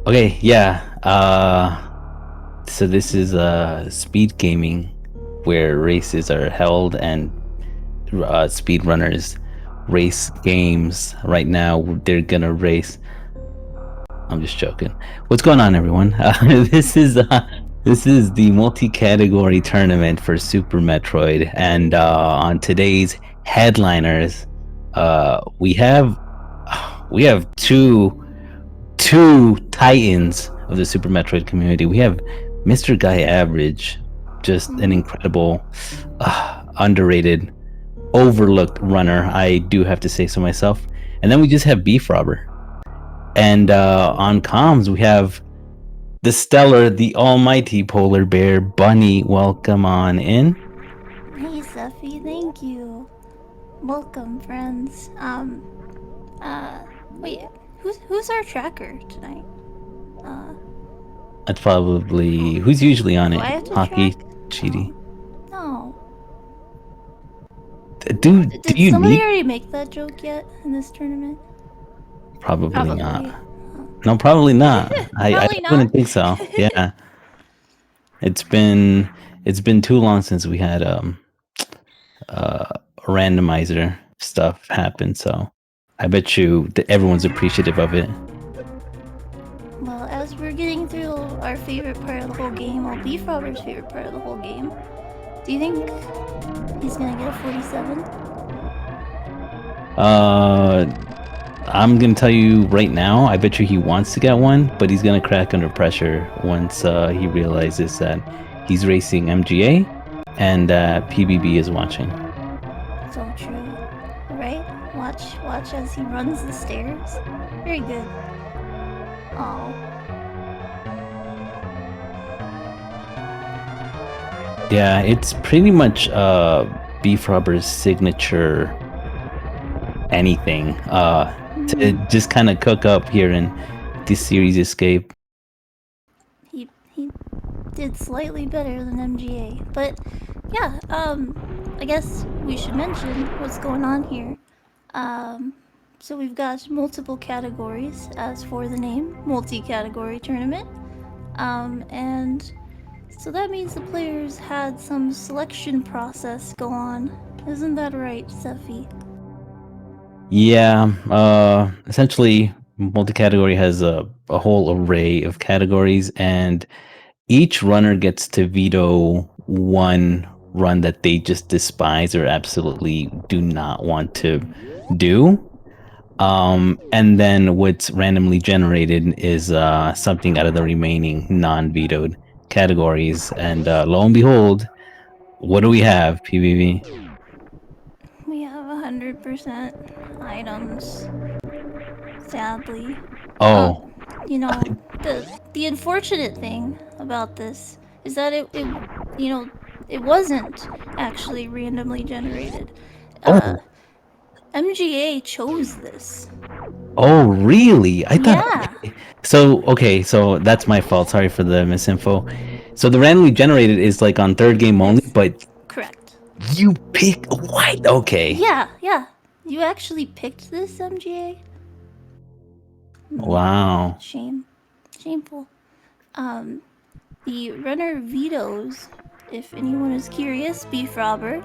Okay, yeah. So this is speed gaming, where races are held and speed runners race games. Right now, they're gonna race. I'm just joking. What's going on, everyone? This is the multi-category tournament for Super Metroid, and on today's headliners, we have two titans of the Super Metroid community. We have MrGuyAverage, just an incredible, underrated, overlooked runner. I do have to say so myself. And then we just have BFrobber. And on comms, we have the stellar, the almighty polar bear, Bunny. Welcome on in. Hey, Seffi, thank you. Welcome, friends. Wait, who's our tracker tonight? That's probably who's usually on Do it. I have to Hockey, track? Cheaty. No. Dude, do Did you somebody need? already make that joke yet in this tournament? Probably not. Probably. No, probably not. I Probably not. wouldn't think so. Yeah. It's been too long since we had randomizer stuff happen, so I bet you that everyone's appreciative of it. Well, as we're getting through our favorite part of the whole game, well, BFrobber's favorite part of the whole game, do you think he's gonna get a 47? I'm gonna tell you right now, I bet you he wants to get one, but he's gonna crack under pressure once he realizes that he's racing MGA and PBB is watching. So true. Right? Watch as he runs the stairs. Very good. Oh. Yeah, it's pretty much BFrobber's signature anything to just kind of cook up here in this series escape. He did slightly better than MGA. But yeah, I guess we should mention what's going on here. So we've got multiple categories, as for the name, multi-category tournament. And so that means the players had some selection process go on. Isn't that right, Seffi? Yeah, essentially, multi-category has a whole array of categories, and each runner gets to veto one run that they just despise or absolutely do not want to do. And then what's randomly generated is something out of the remaining non-vetoed categories. And lo and behold, what do we have, PVV? We have 100% items, sadly. Oh, You know, the unfortunate thing about this is that it wasn't actually randomly generated. Uh, oh, MGA chose this. oh, really? I thought. Yeah. Okay, so that's my fault. Sorry for the misinfo. So the randomly generated is like on third game only, Yes. but Correct. you pick what? Okay. Yeah. You actually picked this, MGA? Wow. Shameful. The runner vetoes, if anyone is curious, BFrobber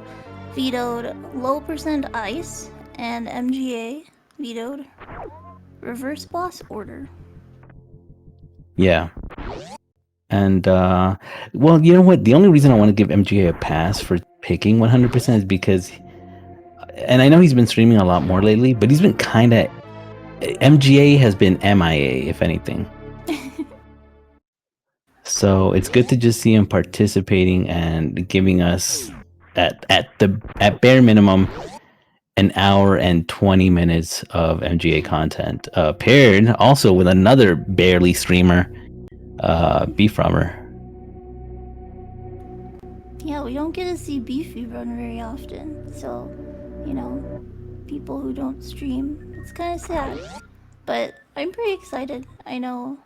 vetoed low percent ice, and MGA vetoed reverse boss order. Yeah. And well, you know what? The only reason I want to give MGA a pass for picking 100% is because, and I know he's been streaming a lot more lately, but he's been kind of MGA has been MIA, if anything. So it's good to just see him participating and giving us at bare minimum an hour and 20 minutes of MGA content, paired also with another barely streamer, BFrobber. Yeah, we don't get to see Beefy run very often, so, people who don't stream, it's kind of sad. But I'm pretty excited. I know,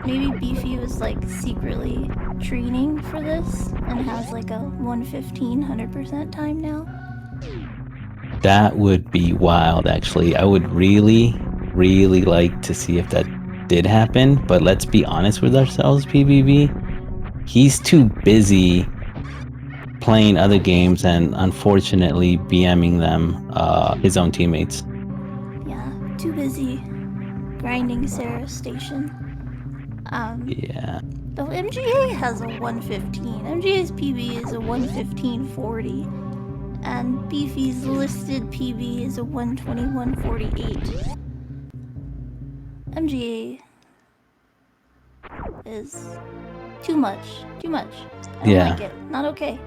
maybe Beefy was like secretly training for this and has like a 115, 100% time now. That would be wild, actually. I would really, really like to see if that did happen, but let's be honest with ourselves, PBB. He's too busy playing other games and unfortunately BMing them, his own teammates. Yeah, too busy grinding Sarah's station. Yeah. Though MGA has a 115. MGA's PB is a 115.40. And Beefy's listed PB is a 121.48. MGA is too much. Too much. I don't like it. Not okay.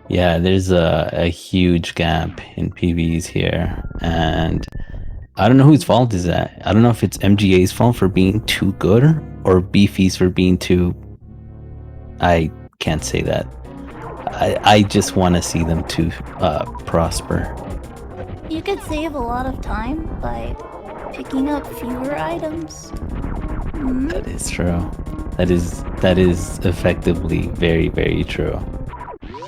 Yeah, there's a huge gap in PBs here, and I don't know whose fault is that. I don't know if it's MGA's fault for being too good or Beefy's for being too... I can't say that. I just want to see them to prosper. You could save a lot of time by picking up fewer items. That is true. That is effectively very, very true.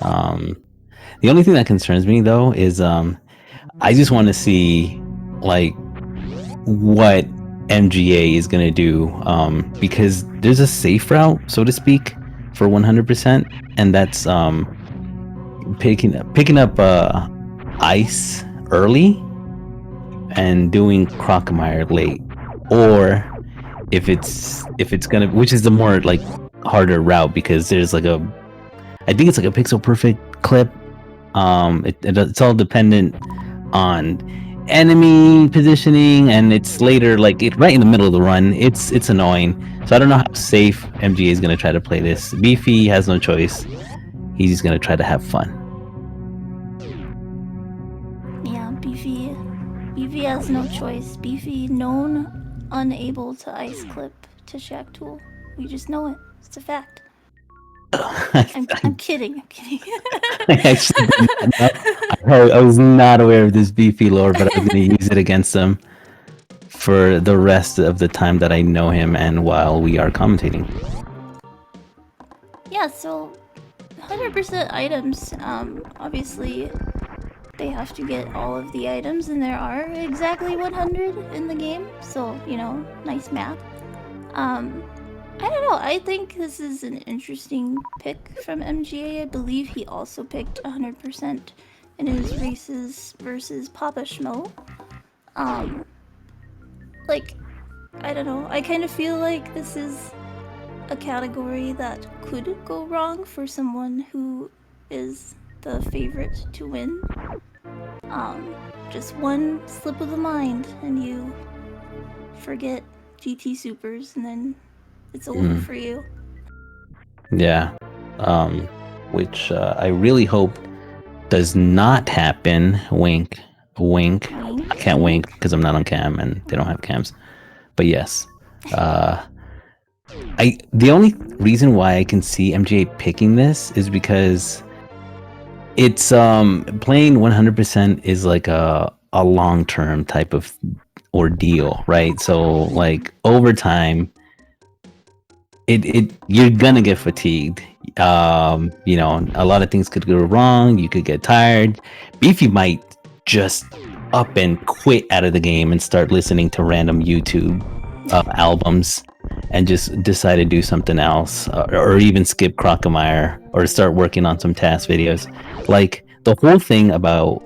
The only thing that concerns me though is I just want to see like what MGA is gonna do, because there's a safe route, so to speak, for 100%, and that's picking up ice early and doing Crocomire late, or if it's gonna, which is the more like harder route, because there's like I think it's like a pixel perfect clip. It's all dependent on enemy positioning, and it's later, like it's right in the middle of the run. It's annoying. So I don't know how safe MGA is gonna try to play this. Beefy has no choice. He's just gonna try to have fun. Yeah, Beefy has no choice. Beefy known unable to ice clip to Shack Tool. We just know it. It's a fact. I'm kidding. I actually did not know. I was not aware of this Beefy lore, but I'm going to use it against him for the rest of the time that I know him and while we are commentating. Yeah, so 100% items. Obviously, they have to get all of the items, and there are exactly 100 in the game. So, you know, nice math. I don't know, I think this is an interesting pick from MGA. I believe he also picked 100% in his races versus Papa Schmo. Like, I don't know, I kind of feel like this is a category that could go wrong for someone who is the favorite to win. Just one slip of the mind and you forget GT Supers, and then it's over for you. Yeah. Which I really hope does not happen. Wink. Wink. I can't wink because I'm not on cam and they don't have cams. But yes. The only reason why I can see MGA picking this is because it's playing 100% is like a long-term type of ordeal, right? So like over time, you're gonna get fatigued. You know, a lot of things could go wrong. You could get tired. Beefy might just up and quit out of the game and start listening to random YouTube albums and just decide to do something else, or even skip Crocomire or start working on some task videos. Like the whole thing about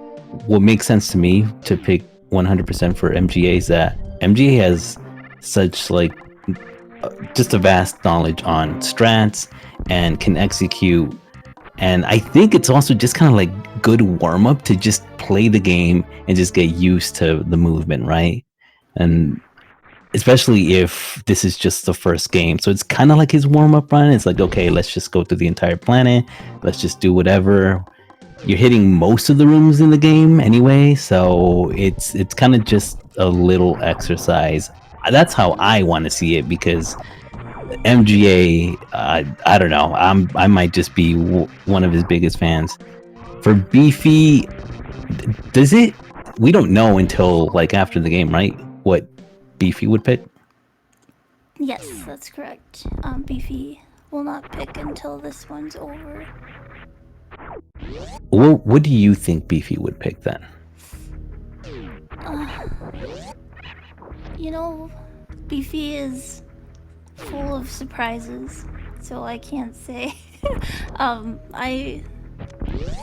what makes sense to me to pick 100% for MGA is that MGA has such like just a vast knowledge on strats and can execute, and I think it's also just kind of like good warm-up to just play the game and just get used to the movement, right? And especially if this is just the first game, so it's kind of like his warm-up run. It's like, okay, let's just go through the entire planet, let's just do whatever. You're hitting most of the rooms in the game anyway, so it's kind of just a little exercise. That's how I want to see it, because MGA, I don't know, I might just be one of his biggest fans. For Beefy, does it? We don't know until like after the game, right? What Beefy would pick? Yes, that's correct. Beefy will not pick until this one's over. What do you think Beefy would pick then? You know, Beefy is full of surprises, so I can't say. I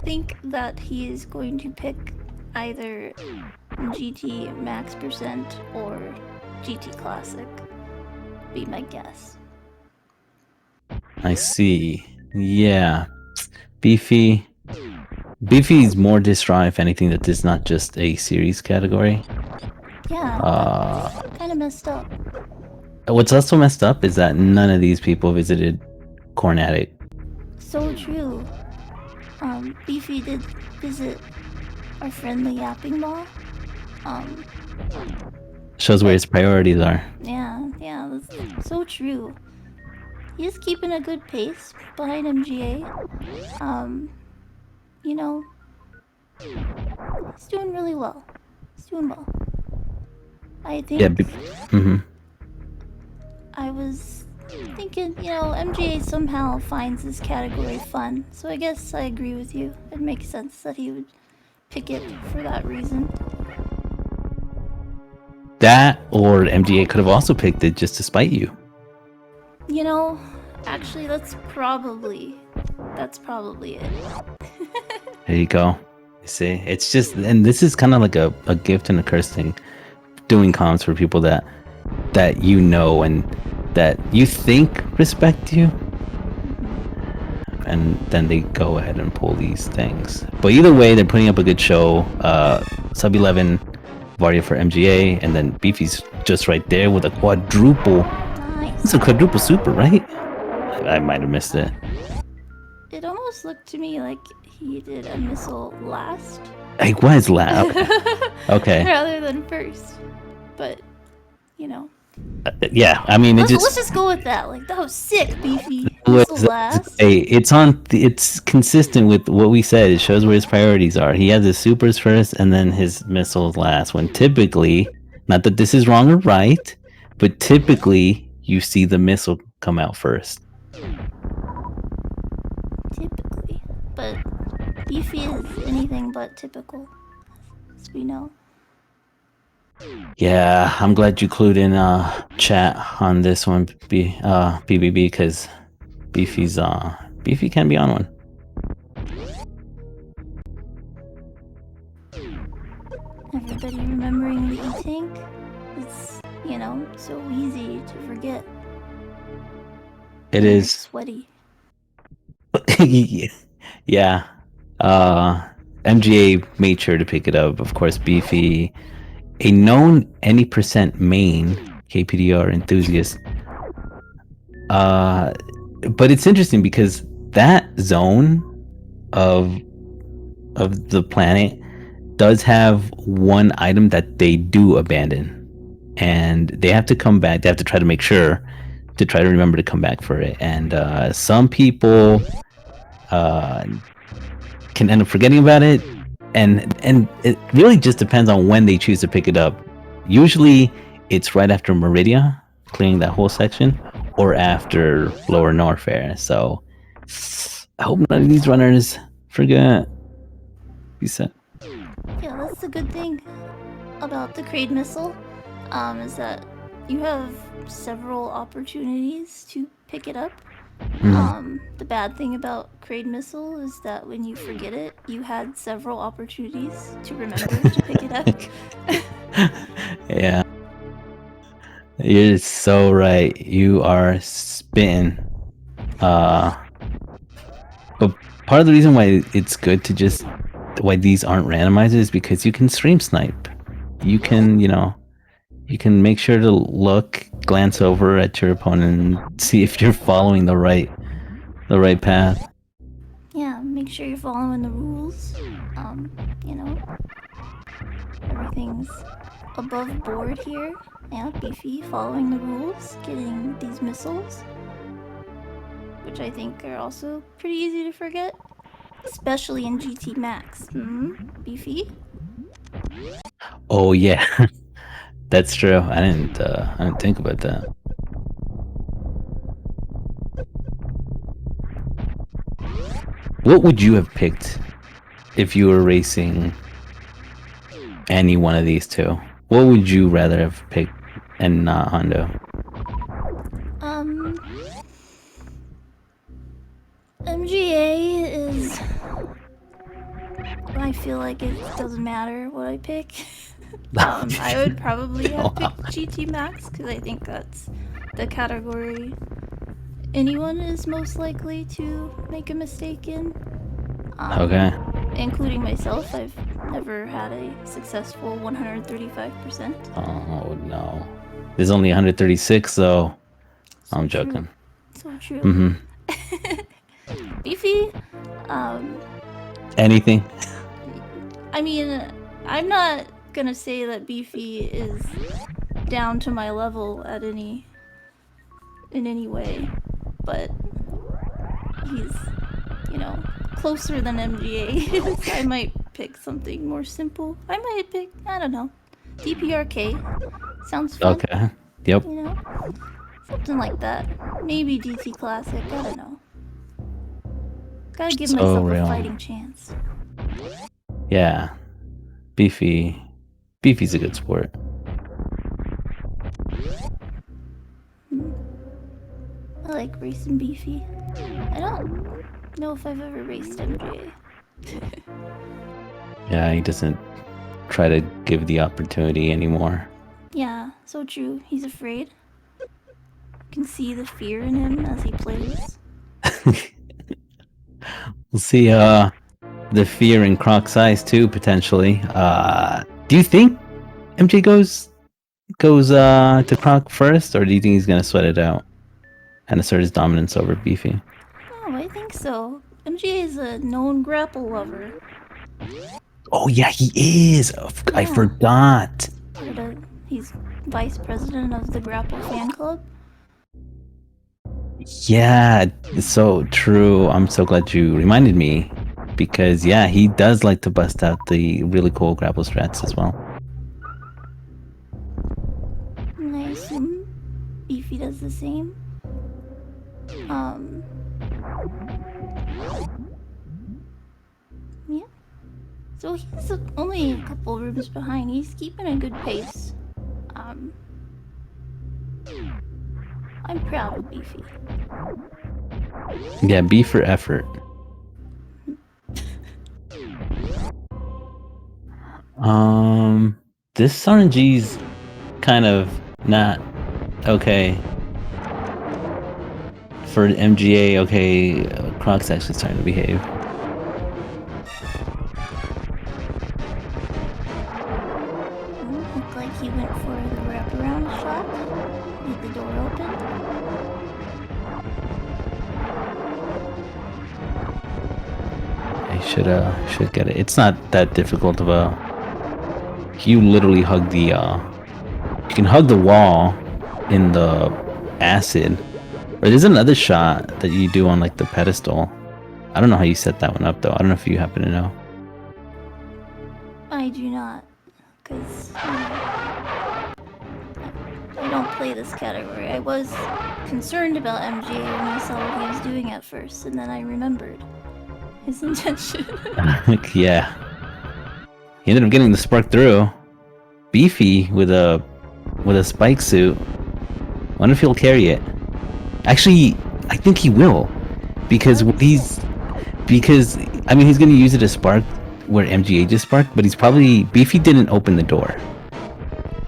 think that he is going to pick either GT Max Percent or GT Classic. Be my guess. I see. Yeah. Beefy. Beefy's more distraught, if anything, that this is not just a series category. Yeah, that's kind of messed up. What's also messed up is that none of these people visited Corn Attic. So true. Beefy did visit our friendly yapping ball. Shows where his priorities are. Yeah, that's so true. He's keeping a good pace behind MGA. You know, he's doing really well. He's doing well. I think Yeah. I was thinking, MGA somehow finds this category fun. So I guess I agree with you. It makes sense that he would pick it for that reason. That or MGA could have also picked it just to spite you. Actually, that's probably it. There you go. You see, it's just, and this is kind of like a gift and a curse thing. Doing comms for people that you know and that you think respect you, and then they go ahead and pull these things. But either way, they're putting up a good show. Sub 11 Varia for MGA, and then Beefy's just right there with a quadruple. Nice. It's a quadruple super, right? I might have missed it. It almost looked to me like he did a missile last. I was loud. Okay. Rather than first. But, Yeah, I mean, let's just go with that. Like, that was sick, Beefy. Missile last. Hey, it's consistent with what we said. It shows where his priorities are. He has his supers first and then his missiles last. When typically, not that this is wrong or right, but typically you see the missile come out first. Typically. But Beefy is anything but typical, as we know. Yeah, I'm glad you clued in chat on this one, BBB, because Beefy can be on one. Everybody remembering the E-Tank? It's, so easy to forget. It is sweaty. Yeah. MGA made sure to pick it up. Of course, Beefy, a known any percent main KPDR enthusiast. But it's interesting because that zone of the planet does have one item that they do abandon, and they have to come back. They have to try to make sure to try to remember to come back for it. And some people can end up forgetting about it, and it really just depends on when they choose to pick it up. Usually it's right after Meridia, clearing that whole section, or after Lower Norfair. So I hope none of these runners forget. Be set. Yeah, that's the good thing about the Kraid missile, is that you have several opportunities to pick it up. The bad thing about Kraid missile is that when you forget it, you had several opportunities to remember to pick it up. Yeah. You're so right. You are spitting. But part of the reason why it's good to just why these aren't randomized is because you can stream snipe. You can, you can make sure to look, glance over at your opponent, and see if you're following the right path. Yeah, make sure you're following the rules. Everything's above board here. Yeah, Beefy following the rules, getting these missiles, which I think are also pretty easy to forget, especially in GT Max. Beefy? Oh yeah, that's true. I didn't think about that. What would you have picked if you were racing any one of these two? What would you rather have picked and not Hondo? Um, MGA is. I feel like it doesn't matter what I pick. I would probably have Wow. picked GT Max because I think that's the category anyone is most likely to make a mistake in. Okay. Including myself, I've never had a successful 135%. Oh no. There's only 136 though. So I'm true. joking. So true. Mm-hmm. Beefy, um, Anything? I mean, I'm not gonna say that Beefy is down to my level in any way, but he's, closer than MGA is. I might pick something more simple. I might pick, I don't know, DPRK. Sounds fun, Okay. Yep. you know? Something like that. Maybe DT Classic, I don't know. Gotta give So myself a real. fighting chance. Yeah. Beefy. Beefy's a good sport. I like racing Beefy. I don't know if I've ever raced MGA. Yeah, he doesn't try to give the opportunity anymore. Yeah, so true. He's afraid. You can see the fear in him as he plays. We'll see the fear in Croc's eyes too, potentially. Do you think MJ goes to Croc first, or do you think he's gonna sweat it out and assert his dominance over Beefy? Oh, I think so. MGA is a known grapple lover. Oh yeah, he is. I Yeah. forgot. He's vice president of the Grapple fan club. Yeah, it's so true. I'm so glad you reminded me because yeah, he does like to bust out the really cool grapple strats as well. And I assume Beefy does the same. Yeah. So he's only a couple rooms behind. He's keeping a good pace. I'm proud of Beefy. Yeah, B for effort. This RNG's kind of not okay for MGA. Okay, Croc's actually starting to behave. Looked like he went for the wraparound shot. Get the door open. I should get it. It's not that difficult of a. You literally hug the you can hug the wall in the acid. Or there's another shot that you do on like the pedestal. I don't know how you set that one up though. I don't know if you happen to know. I do not, because I don't play this category. I was concerned about MGA when I saw what he was doing at first, and then I remembered his intention. Yeah. He ended up getting the spark through. Beefy with a spike suit. Wonder if he'll carry it. Actually, I think he will. Because he's I mean he's gonna use it as spark where MGA just sparked, but he's probably Beefy didn't open the door.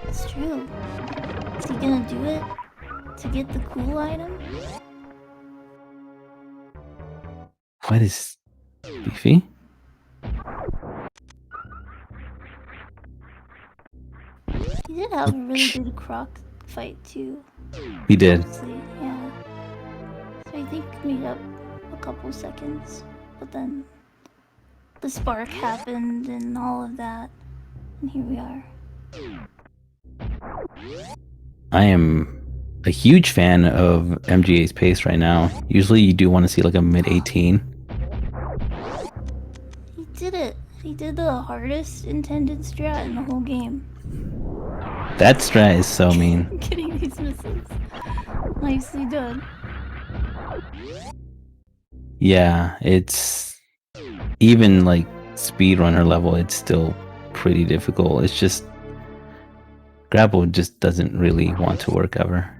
It's true. Is he gonna do it to get the cool item? What is Beefy? He did have a really good Croc fight too. He did. Honestly, yeah. So I think we made up a couple seconds, but then the spark happened and all of that, and here we are. I am a huge fan of MGA's pace right now. Usually you do want to see like a mid 18. He did it. He did the hardest intended strat in the whole game. That strat is so mean. Getting these misses. Nicely done. Yeah, it's even like speedrunner level, it's still pretty difficult. It's just Grapple just doesn't really want to work ever.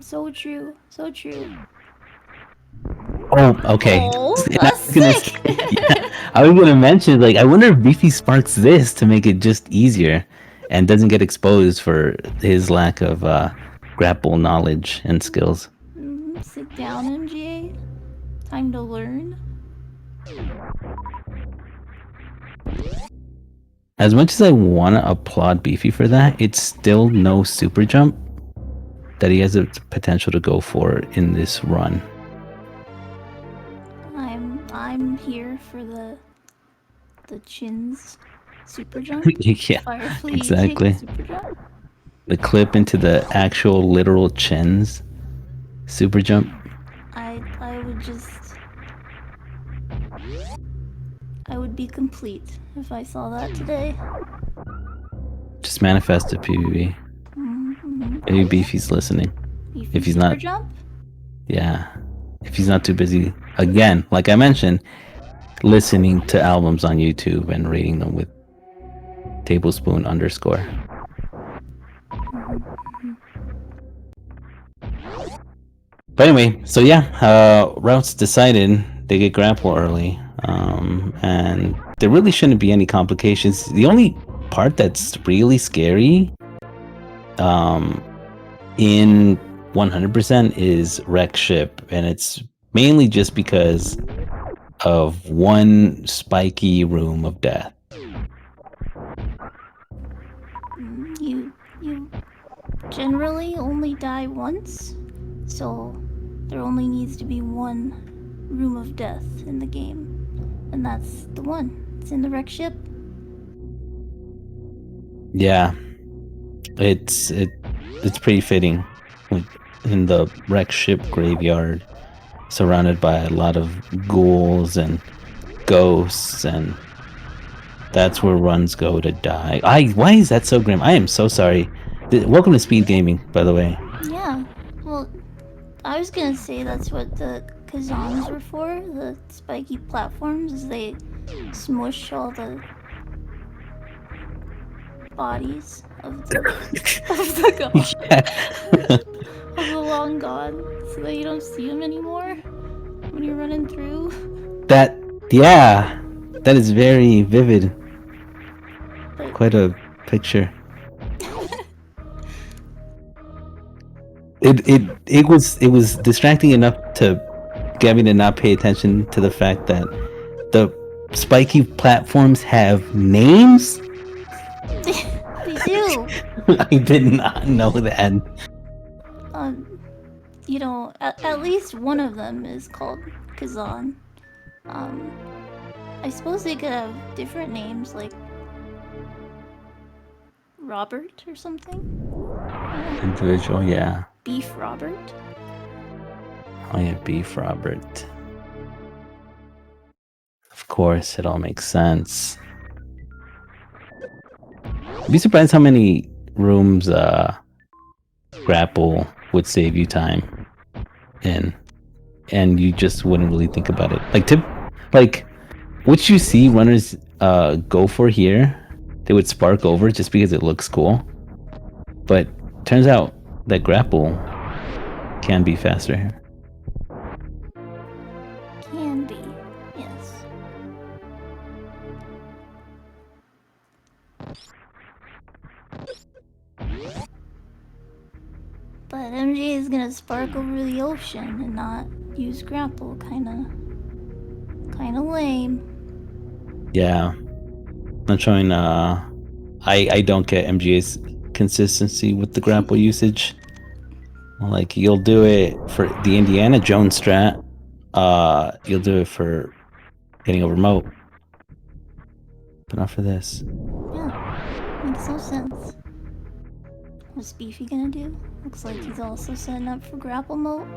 So true. So true. Oh, okay. Oh, And I that's was gonna sick. say, yeah, I was gonna mention, like, I wonder if Beefy sparks this to make it just easier and doesn't get exposed for his lack of grapple knowledge and skills. Sit down, MGA. Time to learn. As much as I want to applaud Beefy for that, it's still no super jump that he has the potential to go for in this run. I'm here for the chins super jump. Yeah, Firefly kick exactly. super jump. The clip into the actual literal chins super jump. I would just I would be complete if I saw that today. Just manifest it, PvP. Maybe Beefy's listening. Beefy If he's super not, jump. yeah. If he's not too busy, again, like I mentioned, listening to albums on YouTube and rating them with tablespoon underscore. But anyway, so yeah, routes decided. They get grapple early, and there really shouldn't be any complications. The only part that's really scary, in 100% is wreck ship, and it's mainly just because of one spiky room of death. You generally only die once, so there only needs to be one room of death in the game, and that's the one. It's in the wreck ship. Yeah, it's pretty fitting, like in the wreck ship graveyard, surrounded by a lot of ghouls and ghosts, and that's where runs go to die. Why is that so grim? I am so sorry. Welcome to Speed Gaming, by the way. Yeah. Well, I was gonna say that's what the Kazans were for. The spiky platforms, is they smush all the bodies of the of the long gone, so that you don't see them anymore when you're running through. That yeah, that is very vivid. But Quite a picture. It was distracting enough to get me to not pay attention to the fact that the spiky platforms have names. they do. I did not know that. You know, at least one of them is called Kazan. I suppose they could have different names, like Robert or something. Individual, yeah. Beef Robert. Oh yeah, BFrobber. Of course, it all makes sense. I'd be surprised how many rooms Grapple would save you time in, and you just wouldn't really think about it. Like what you see runners go for here, they would spark over just because it looks cool. But turns out that Grapple can be faster here. Can be, yes. But MJ is gonna spark over the ocean and not use grapple. Kinda lame. Yeah. Not showing I don't get MGA's consistency with the grapple usage. Like you'll do it for the Indiana Jones strat. You'll do it for getting over moat. But not for this. Yeah, makes no sense. What's Beefy gonna do? Looks like he's also setting up for grapple mode.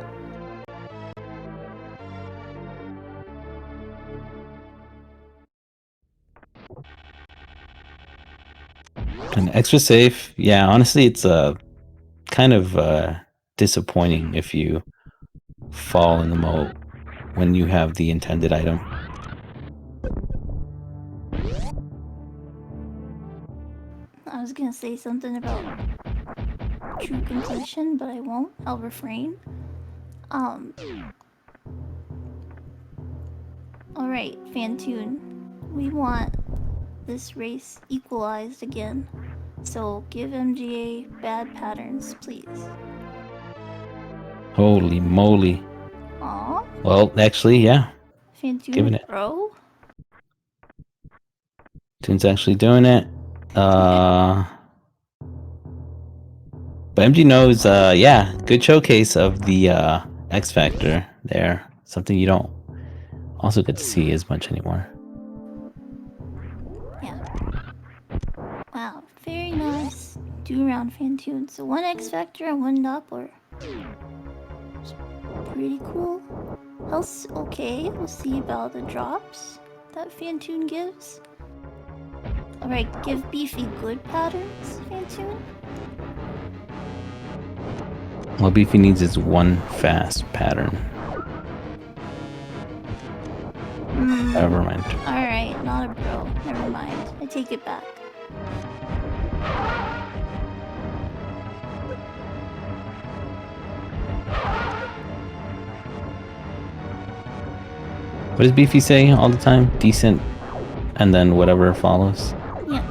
And extra safe, yeah, honestly it's kind of disappointing if you fall in the moat when you have the intended item. I was gonna say something about true completion, but I won't. I'll refrain. Alright, Fantoon. We want this race equalized again. So give MGA bad patterns, please. Holy moly. Aw. Well, actually, yeah. Fantoon, Giving it. bro. Tune's actually doing it. But MG knows, yeah, good showcase of the X Factor there. Something you don't also get to see as much anymore. Yeah. Wow, very nice. 2-round Fantoon. So 1 X Factor and 1 Doppler. It's pretty cool. Health's okay. We'll see about the drops that Fantoon gives. Alright, give Beefy good patterns, Fantoon. What Beefy needs is 1 fast pattern. Never mind. Alright, not a bro. Never mind. I take it back. What does Beefy say all the time? Decent, and then whatever follows.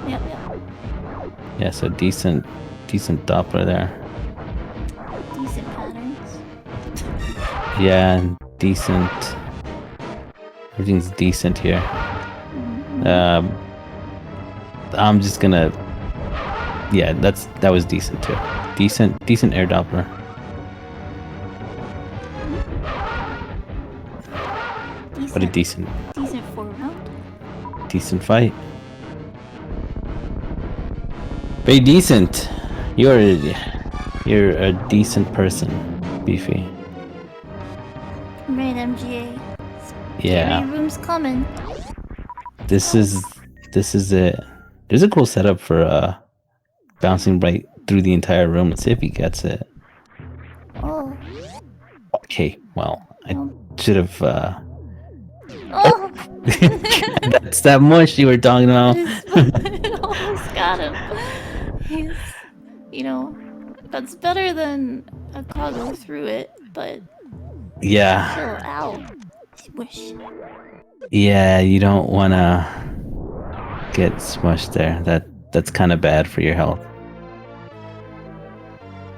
Yep. Yeah, so decent Doppler there. Decent patterns. Yeah, decent. Everything's decent here. I'm just gonna. Yeah, that was decent too. Decent air Doppler. What a decent 4-round. Decent fight. Very decent. You're a decent person, Beefy. Right, MGA. Yeah. Scary room's coming. This is it. There's a cool setup for bouncing right through the entire room. Let's see if he gets it. Oh. Okay, well, I should have Oh! That's that mush you were talking about. It almost got him. He's, that's better than a Kago through it, but Yeah. still, ow. Swish. Yeah, you don't wanna get smushed there. That's kind of bad for your health.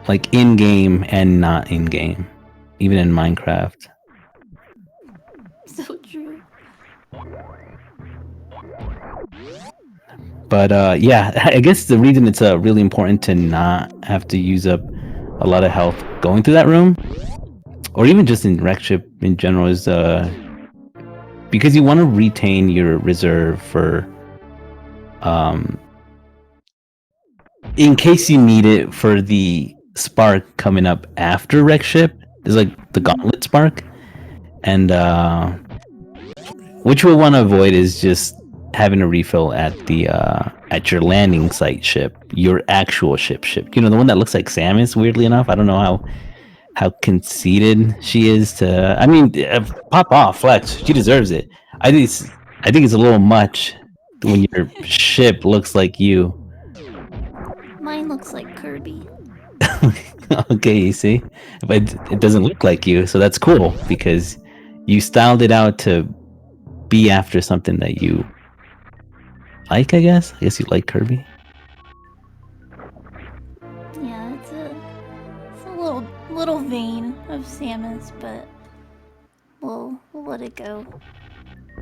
Like in game and not in game, even in Minecraft. So true. But yeah, I guess the reason it's really important to not have to use up a lot of health going through that room, or even just in wreck ship in general, is because you want to retain your reserve for in case you need it for the spark coming up after wreck ship. There's like the gauntlet spark, and which we'll want to avoid is just having a refill at the at your landing site ship, your actual ship. You know, the one that looks like Samus. Weirdly enough, I don't know how conceited she is to. I mean, pop off, Flex. She deserves it. I think it's a little much when your ship looks like you. Mine looks like Kirby. Okay, you see, but it doesn't look like you, so that's cool because you styled it out to be after something that you like. I guess you like Kirby. Yeah, it's a little vain of Samus, but we'll let it go.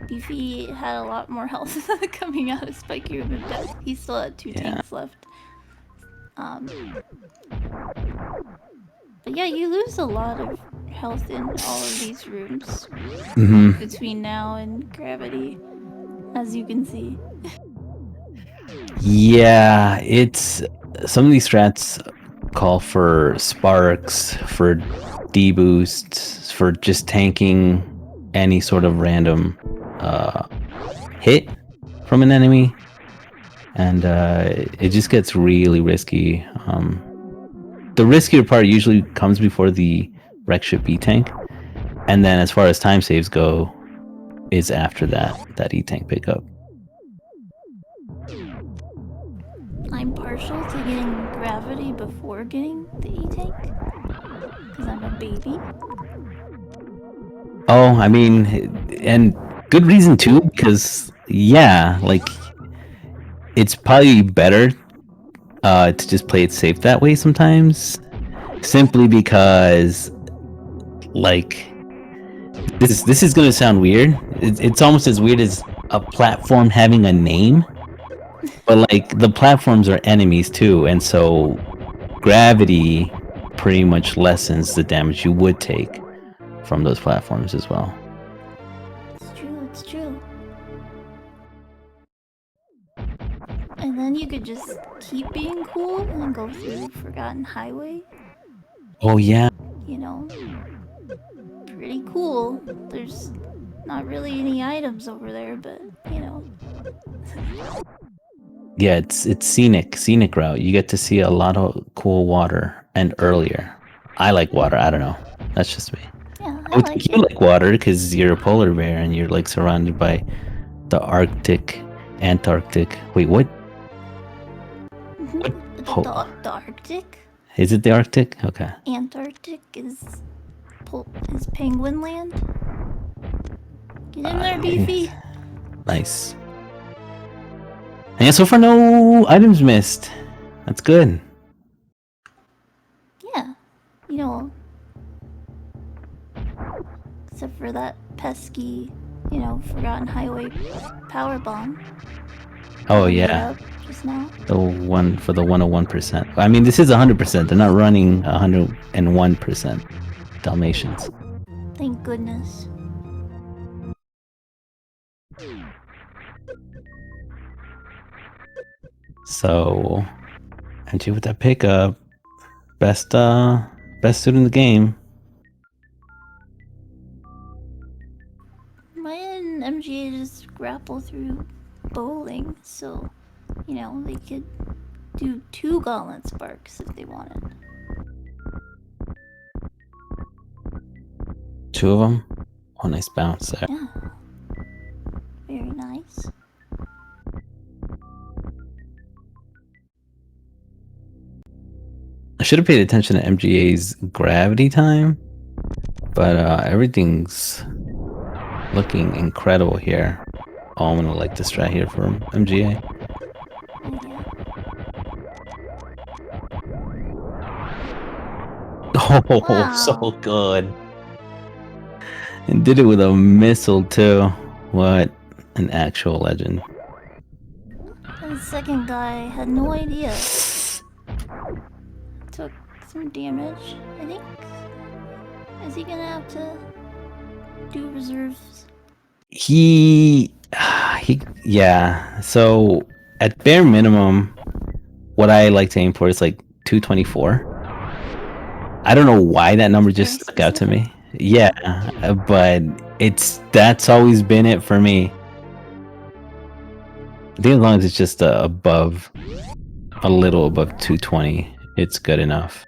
Beefy had a lot more health coming out of Spiky Room of Death. He still had 2 tanks left. But yeah, you lose a lot of health in all of these rooms between now and Gravity, as you can see. Yeah, it's some of these strats call for sparks, for deboosts, for just tanking any sort of random hit from an enemy, and it just gets really risky. The riskier part usually comes before the wreck ship E-tank, and then as far as time saves go, is after that E-tank pickup. I'm partial you're getting the E-Tank? Because I'm a baby. Oh, I mean, and good reason too, because yeah, like it's probably better to just play it safe that way sometimes. Simply because, like, this is gonna sound weird. It's almost as weird as a platform having a name, but like the platforms are enemies too, and so gravity pretty much lessens the damage you would take from those platforms as well. It's true, it's true. And then you could just keep being cool and go through Forgotten Highway. Oh yeah, You know, pretty cool. There's not really any items over there, but you know. yeah, it's scenic route. You get to see a lot of cool water and earlier. I like water. I don't know. That's just me. Yeah, I I would like think you it. like water because you're a polar bear and you're like surrounded by the Arctic, Antarctic. Wait, what? What? The Arctic? Is it the Arctic? Okay. Antarctic is Penguin Land. Get in there, Beefy. Nice. And yeah, so far no items missed. That's good. Yeah, you know, except for that pesky, Forgotten Highway power bomb. Oh Lit yeah, up just now. the one for the 101%. I mean, this is 100%. They're not running 101% Dalmatians. Thank goodness. So, and you with that pickup, best suit in the game. Why didn't MGA just grapple through bowling so, they could do 2 gauntlet sparks if they wanted? Two of them. Oh, nice bounce there. Yeah. Very nice. I should have paid attention to MGA's gravity time, but everything's looking incredible here. Oh, I'm gonna like this right here from MGA. Oh, yeah. Oh, Wow. so good. And did it with a missile too. What an actual legend. The second guy had no idea. Took some damage, I think. Is he gonna have to do reserves? Yeah. So at bare minimum, what I like to aim for is like 224. I don't know why that number just stuck out to me. Yeah, but that's always been it for me. I think as long as it's just a little above 220, it's good enough.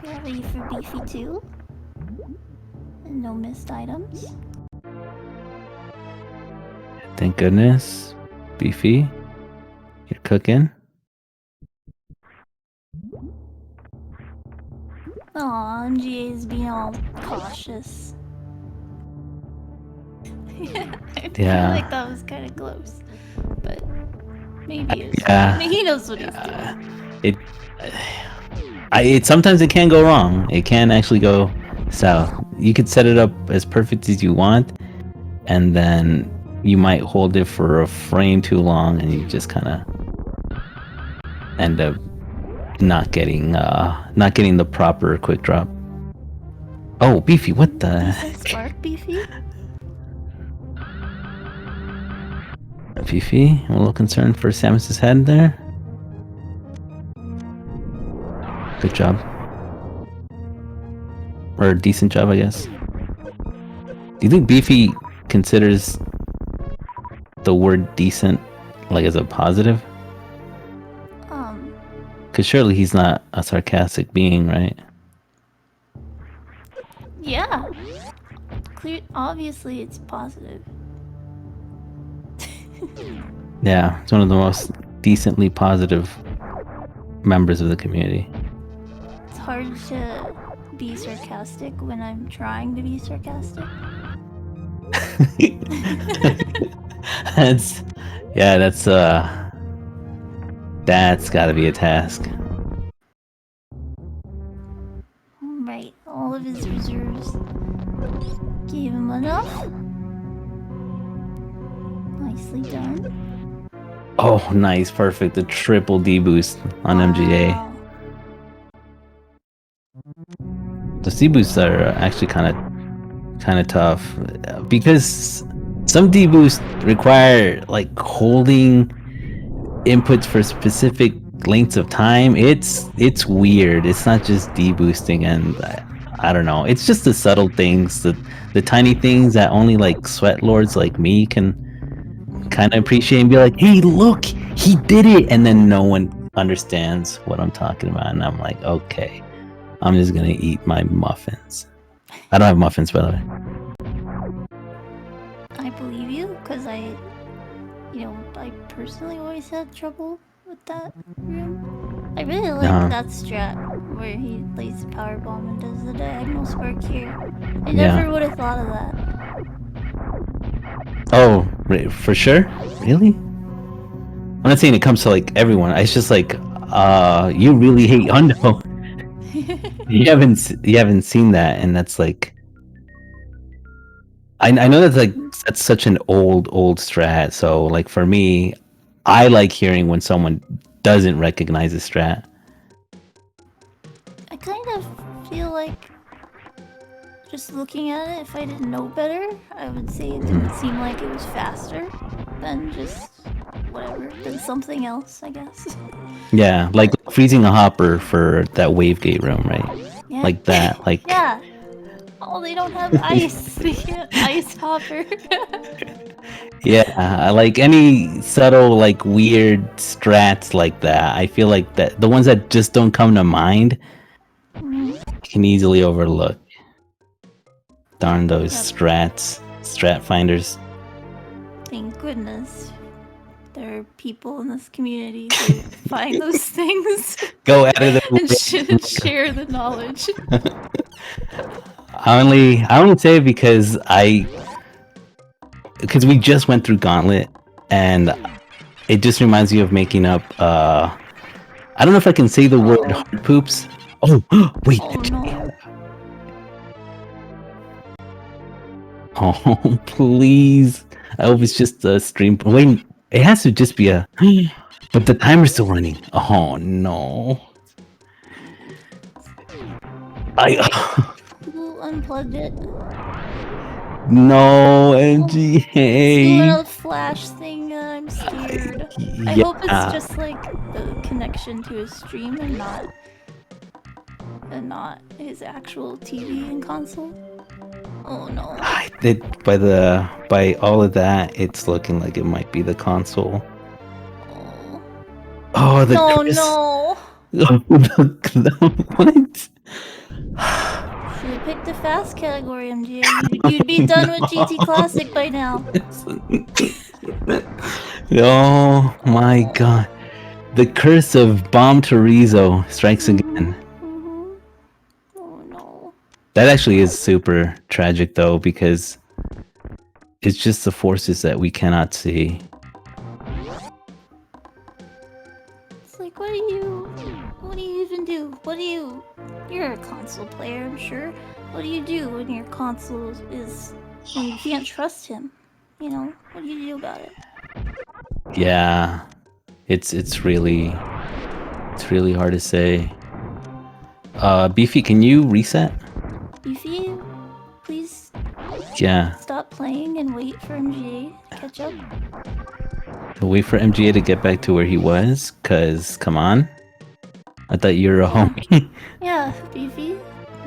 Ready for Beefy too? And no missed items? Thank goodness. Beefy, you're cooking. Aw, MGA is being all cautious. I feel like that was kind of close. But maybe it's he knows what he's doing. Sometimes it can go wrong. It can actually go south. You could set it up as perfect as you want, and then you might hold it for a frame too long, and you just kind of end up not getting the proper quick drop. Oh, Beefy, what the heck? Spark, Beefy? Beefy, I'm a little concerned for Samus's head there. Good job. Or a decent job, I guess. Do you think Beefy considers the word decent like as a positive? Because surely he's not a sarcastic being, right? Yeah. Obviously it's positive. Yeah, it's one of the most decently positive members of the community. It's hard to be sarcastic when I'm trying to be sarcastic. That's yeah, that's got to be a task. Right, all of his reserves. Gave him enough. Nicely done. Oh, nice, perfect. The triple D boost on MGA. Wow. The C boosts are actually kind of tough because some D boosts require like holding inputs for specific lengths of time. It's weird. It's not just D boosting, and I don't know. It's just the subtle things, the tiny things that only like sweat lords like me can kind of appreciate and be like, hey, look, he did it, and then no one understands what I'm talking about, and I'm like, okay, I'm just gonna eat my muffins. I don't have muffins, by the way. I believe you, because I personally always had trouble with that room. I really like that strat where he lays the power bomb and does the diagonal spark here. I never would have thought of that. Oh, for sure? Really? I'm not saying it comes to like everyone. It's just like, you really hate Hundo. you haven't seen that, and that's like, I know that's such an old strat. So like for me, I like hearing when someone doesn't recognize a strat. I kind of feel like, just looking at it, if I didn't know better, I would say it didn't seem like it was faster than just whatever, than something else, I guess. Yeah, like freezing a hopper for that wave gate room, right? Yeah. Like that, like yeah. Oh, they don't have ice. They can't ice hopper. yeah, like any subtle, like weird strats like that. I feel like that the ones that just don't come to mind can easily overlook. Darn those strat finders. Thank goodness there are people in this community who find those things. Go out of the and share the knowledge. I only say it because we just went through Gauntlet, and it just reminds me of making up. I don't know if I can say the word hard poops. Oh wait. Oh no. Oh please! I hope it's just a stream. Wait, it has to just be a. But the timer's still running. Oh no! Who unplugged it? No, MGA. It's doing a flash thing. I'm scared. I hope it's just like the connection to his stream and not his actual TV and console. Oh no. By all of that, it's looking like it might be the console. Oh, the no. What? Should have picked the fast category, MJ. You'd be done with GT Classic by now. Oh my god. The curse of Bomb Torizo strikes again. Oh no. That actually is super tragic though, because it's just the forces that we cannot see. It's like, what do you even do? You're a console player, I'm sure. What do you do when your console is, when you can't trust him? You know, what do you do about it? Yeah, it's really hard to say. Beefy, can you reset? Beefy, please. Yeah. Stop playing and wait for MGA to catch up. Wait for MGA to get back to where he was, cause come on. I thought you were a homie. Yeah, Beefy.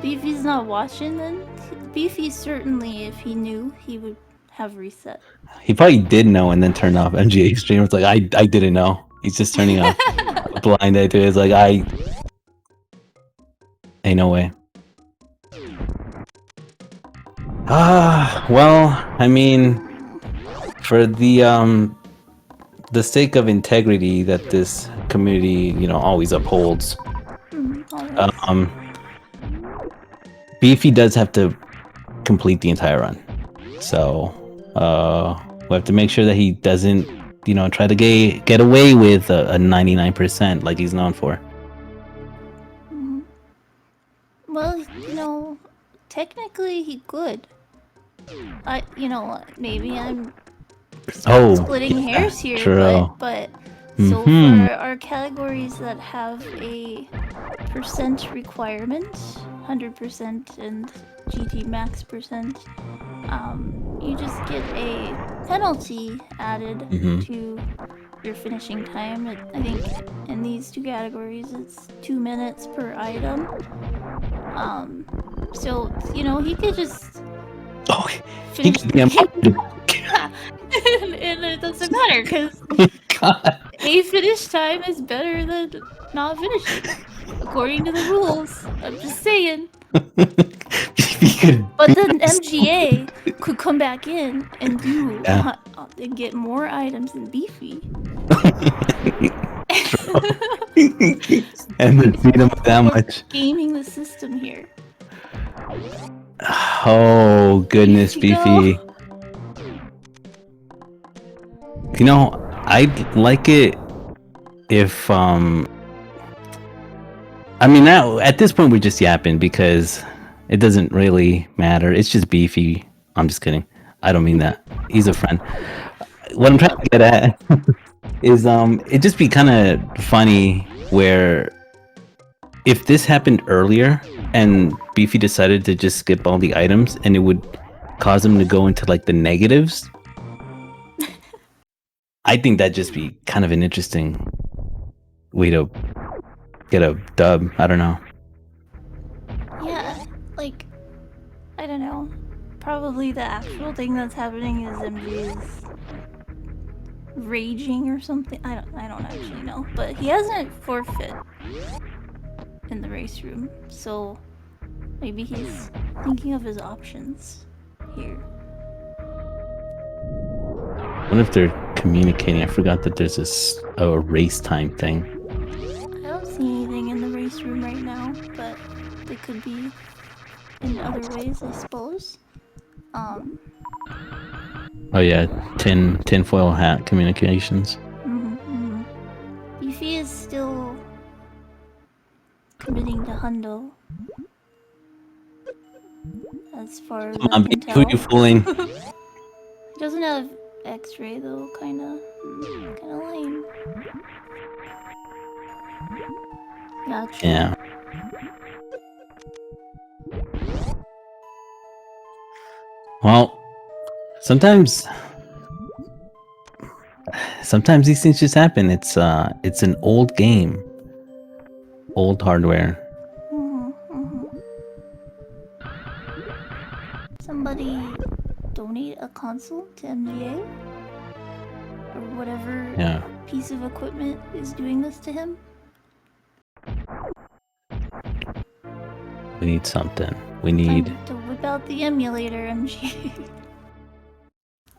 Beefy's not watching then. Beefy certainly, if he knew, he would have reset. He probably did know and then turned off MGA stream. It's like I didn't know. He's just turning off a blind eye to it. It's like ain't no way. Well, I mean, for the the sake of integrity that this community, always upholds, Always. Beefy does have to complete the entire run. So we have to make sure that he doesn't, try to get away with a 99% like he's known for. Well, technically he could. Maybe I'm splitting hairs here, true. but so for our categories that have a percent requirement, 100% and GT max percent, you just get a penalty added to your finishing time. I think in these two categories it's 2 minutes per item. So he could just finish the game. And it doesn't matter because a finish time is better than not finishing, according to the rules. I'm just saying. But then MGA could come back in and do and get more items than Beefy. And then beat him that much. Gaming the system here. Oh goodness, Beefy. I'd like it if I mean, now at this point we're just yapping because it doesn't really matter. It's just Beefy. I'm just kidding. I don't mean that. He's a friend. What I'm trying to get at is it'd just be kind of funny where if this happened earlier and Beefy decided to just skip all the items and it would cause him to go into like the negatives. I think that'd just be kind of an interesting way to get a dub. I don't know. Yeah, I don't know. Probably the actual thing that's happening is MG is raging or something. I don't actually know, but he hasn't forfeit in the race room, so maybe he's thinking of his options here. What if they're communicating? I forgot that there's a race time thing. I don't see anything in the race room right now, but they could be in other ways, I suppose. Oh yeah, tinfoil hat communications. Beefy is still committing to Hundo. As far as I can tell. Who you fooling? He doesn't have X-ray though, kinda lame. Gotcha. Yeah. Well, sometimes these things just happen. It's an old game, old hardware. Somebody donate a console to MGA or whatever piece of equipment is doing this to him. We need something. We need to whip out the emulator, MGA.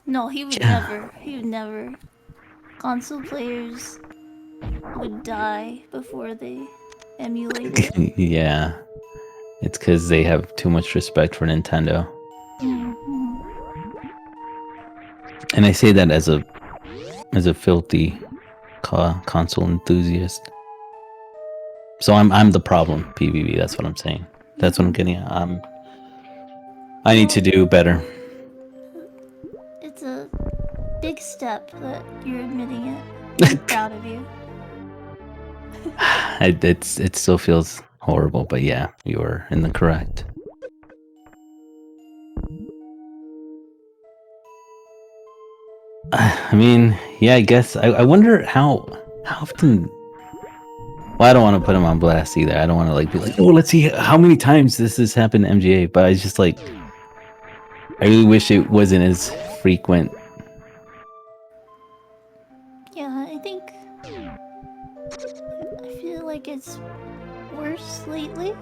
No, he would never. He would never. Console players would die before they emulated. Yeah, it's because they have too much respect for Nintendo. And I say that as a filthy console enthusiast. So I'm the problem, PvP. That's what I'm saying. That's what I'm getting at. I need to do better. It's a big step that you're admitting it. I'm proud of you. It still feels horrible, but yeah, you are in the correct. I mean, yeah, I guess. I wonder how often. Well, I don't want to put him on blast either. I don't want to be like, oh, let's see how many times this has happened to MGA. But I just I really wish it wasn't as frequent. Yeah, I feel like it's worse lately.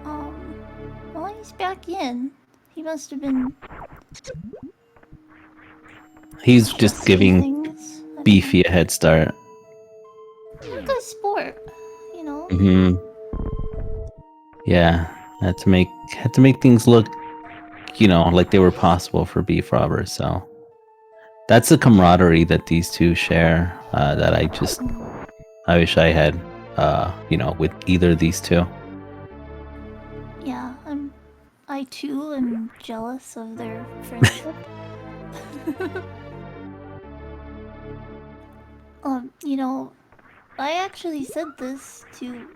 Well, he's back in. He must have been. He's just giving. Things. Beefy a head start. Like a sport, you know. Hmm. Yeah, had to make things look, like they were possible for BFrobber. So that's the camaraderie that these two share. That I wish I had. With either of these two. Yeah, I too am jealous of their friendship. You know, I actually said this to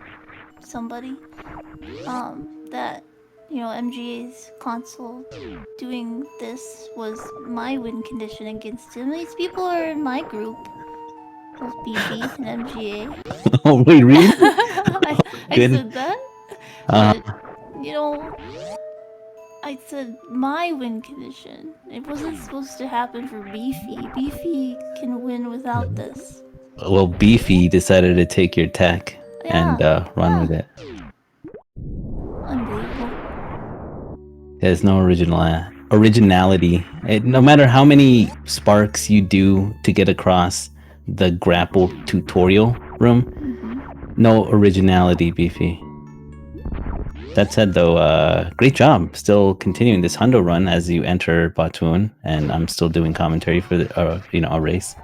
somebody. That MGA's console doing this was my win condition against him. These people are in my group. Both Beefy and MGA. Oh wait, really? I Good. said that, Uh, but I said my win condition. It wasn't supposed to happen for Beefy. Beefy can win without this. well, Beefy decided to take your tech and run with it. Unbelievable. There's no originality. No matter how many sparks you do to get across the grapple tutorial room, no originality, Beefy. That said, though, great job. Still continuing this hundo run as you enter Batoon, and I'm still doing commentary for the, a race.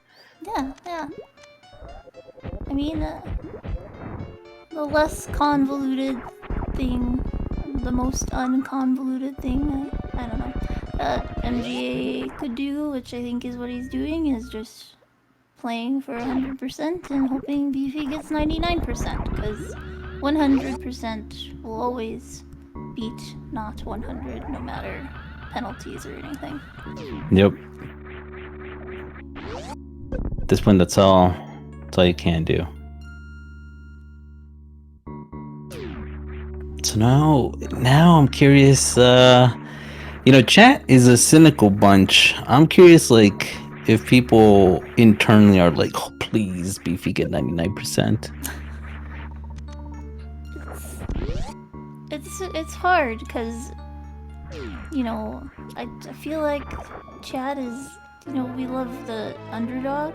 Yeah. I mean, the less convoluted thing, the most unconvoluted thing, I don't know, MGA could do, which I think is what he's doing, is just playing for 100% and hoping Beefy gets 99%, because 100% will always beat not 100, no matter penalties or anything. Yep. At this point, that's all you can do. So now I'm curious. Chat is a cynical bunch. I'm curious, like, if people internally are like, "Oh, please, Beefy, get 99%." It's hard because I feel like chat is we love the underdog,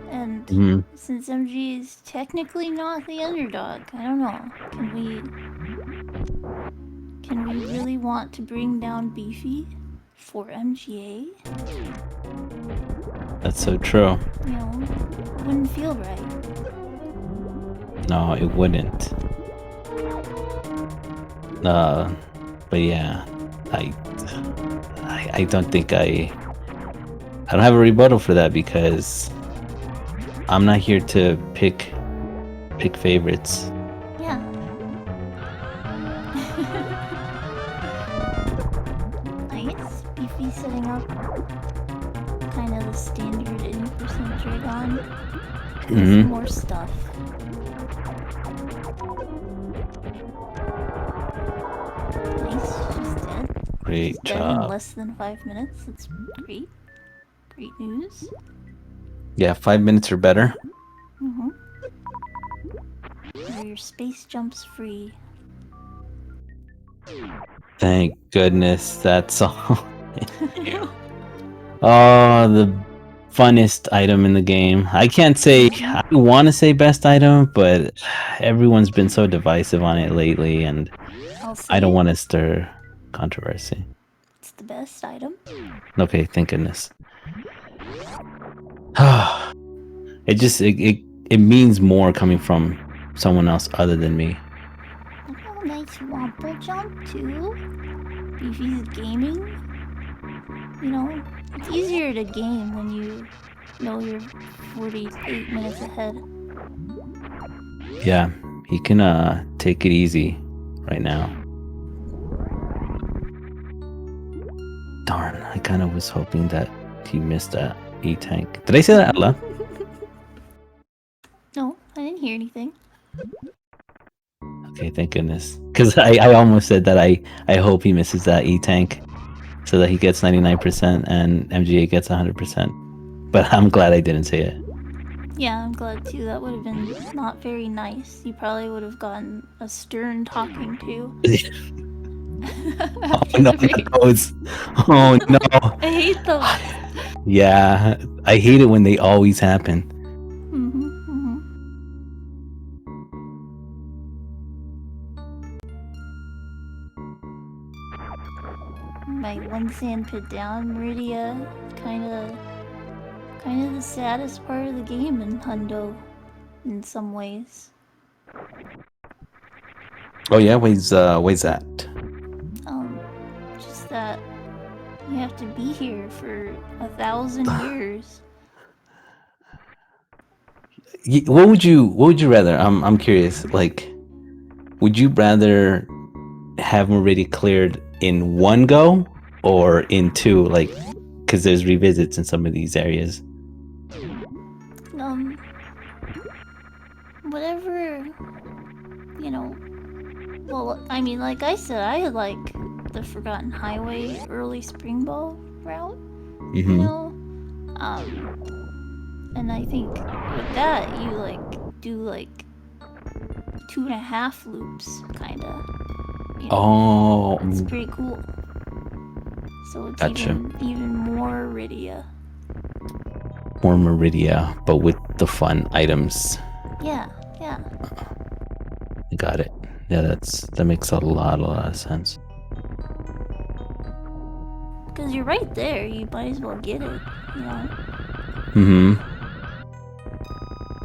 and since MG is technically not the underdog, I don't know. Can we really want to bring down Beefy for MGA? That's so true. It wouldn't feel right. No, it wouldn't. But yeah, I don't think I don't have a rebuttal for that because I'm not here to pick favorites. Yeah. Nice. Beefy setting up kind of the standard 80% Dragon. More stuff. Nice, she's dead. Great She's job. dead in less than 5 minutes. That's great. Great news. Yeah, 5 minutes or better. Where your space jumps free. Thank goodness, that's all. Oh, the funnest item in the game. I can't say, I want to say best item, but everyone's been so divisive on it lately, and I don't want to stir controversy. It's the best item. Okay, thank goodness. It means more coming from someone else other than me. Oh, nice Wampa jump too. Beefy's gaming. It's easier to game when you know you're 48 minutes ahead. Yeah, he can take it easy right now. Darn, I kind of was hoping that he missed that E-tank. Did I say that out loud? No, I didn't hear anything. Okay, thank goodness. Because I almost said that I hope he misses that E-tank so that he gets 99% and MGA gets 100%. But I'm glad I didn't say it. Yeah, I'm glad too. That would have been not very nice. You probably would have gotten a stern talking to. Oh no! I hate those. Oh no! I hate those. Yeah, I hate it when they always happen. My one sand pit down, Meridia, kind of the saddest part of the game in Hundo, in some ways. Oh yeah, where's that? Just that you have to be here for 1,000 years. What would you rather? I'm curious. Like, would you rather have Meridia cleared in one go or in two? Like, because there's revisits in some of these areas. Whatever, you know. Well, I mean, like I said, I like the Forgotten Highway early Spring Ball route. You know, and I think with that you like do like 2.5 loops, kind of. Oh, it's pretty cool. So it's gotcha. even more Meridia. More Meridia, but with the fun items. Yeah. Got it. Yeah, that makes a lot of sense. Because you're right there, you might as well get it, you know?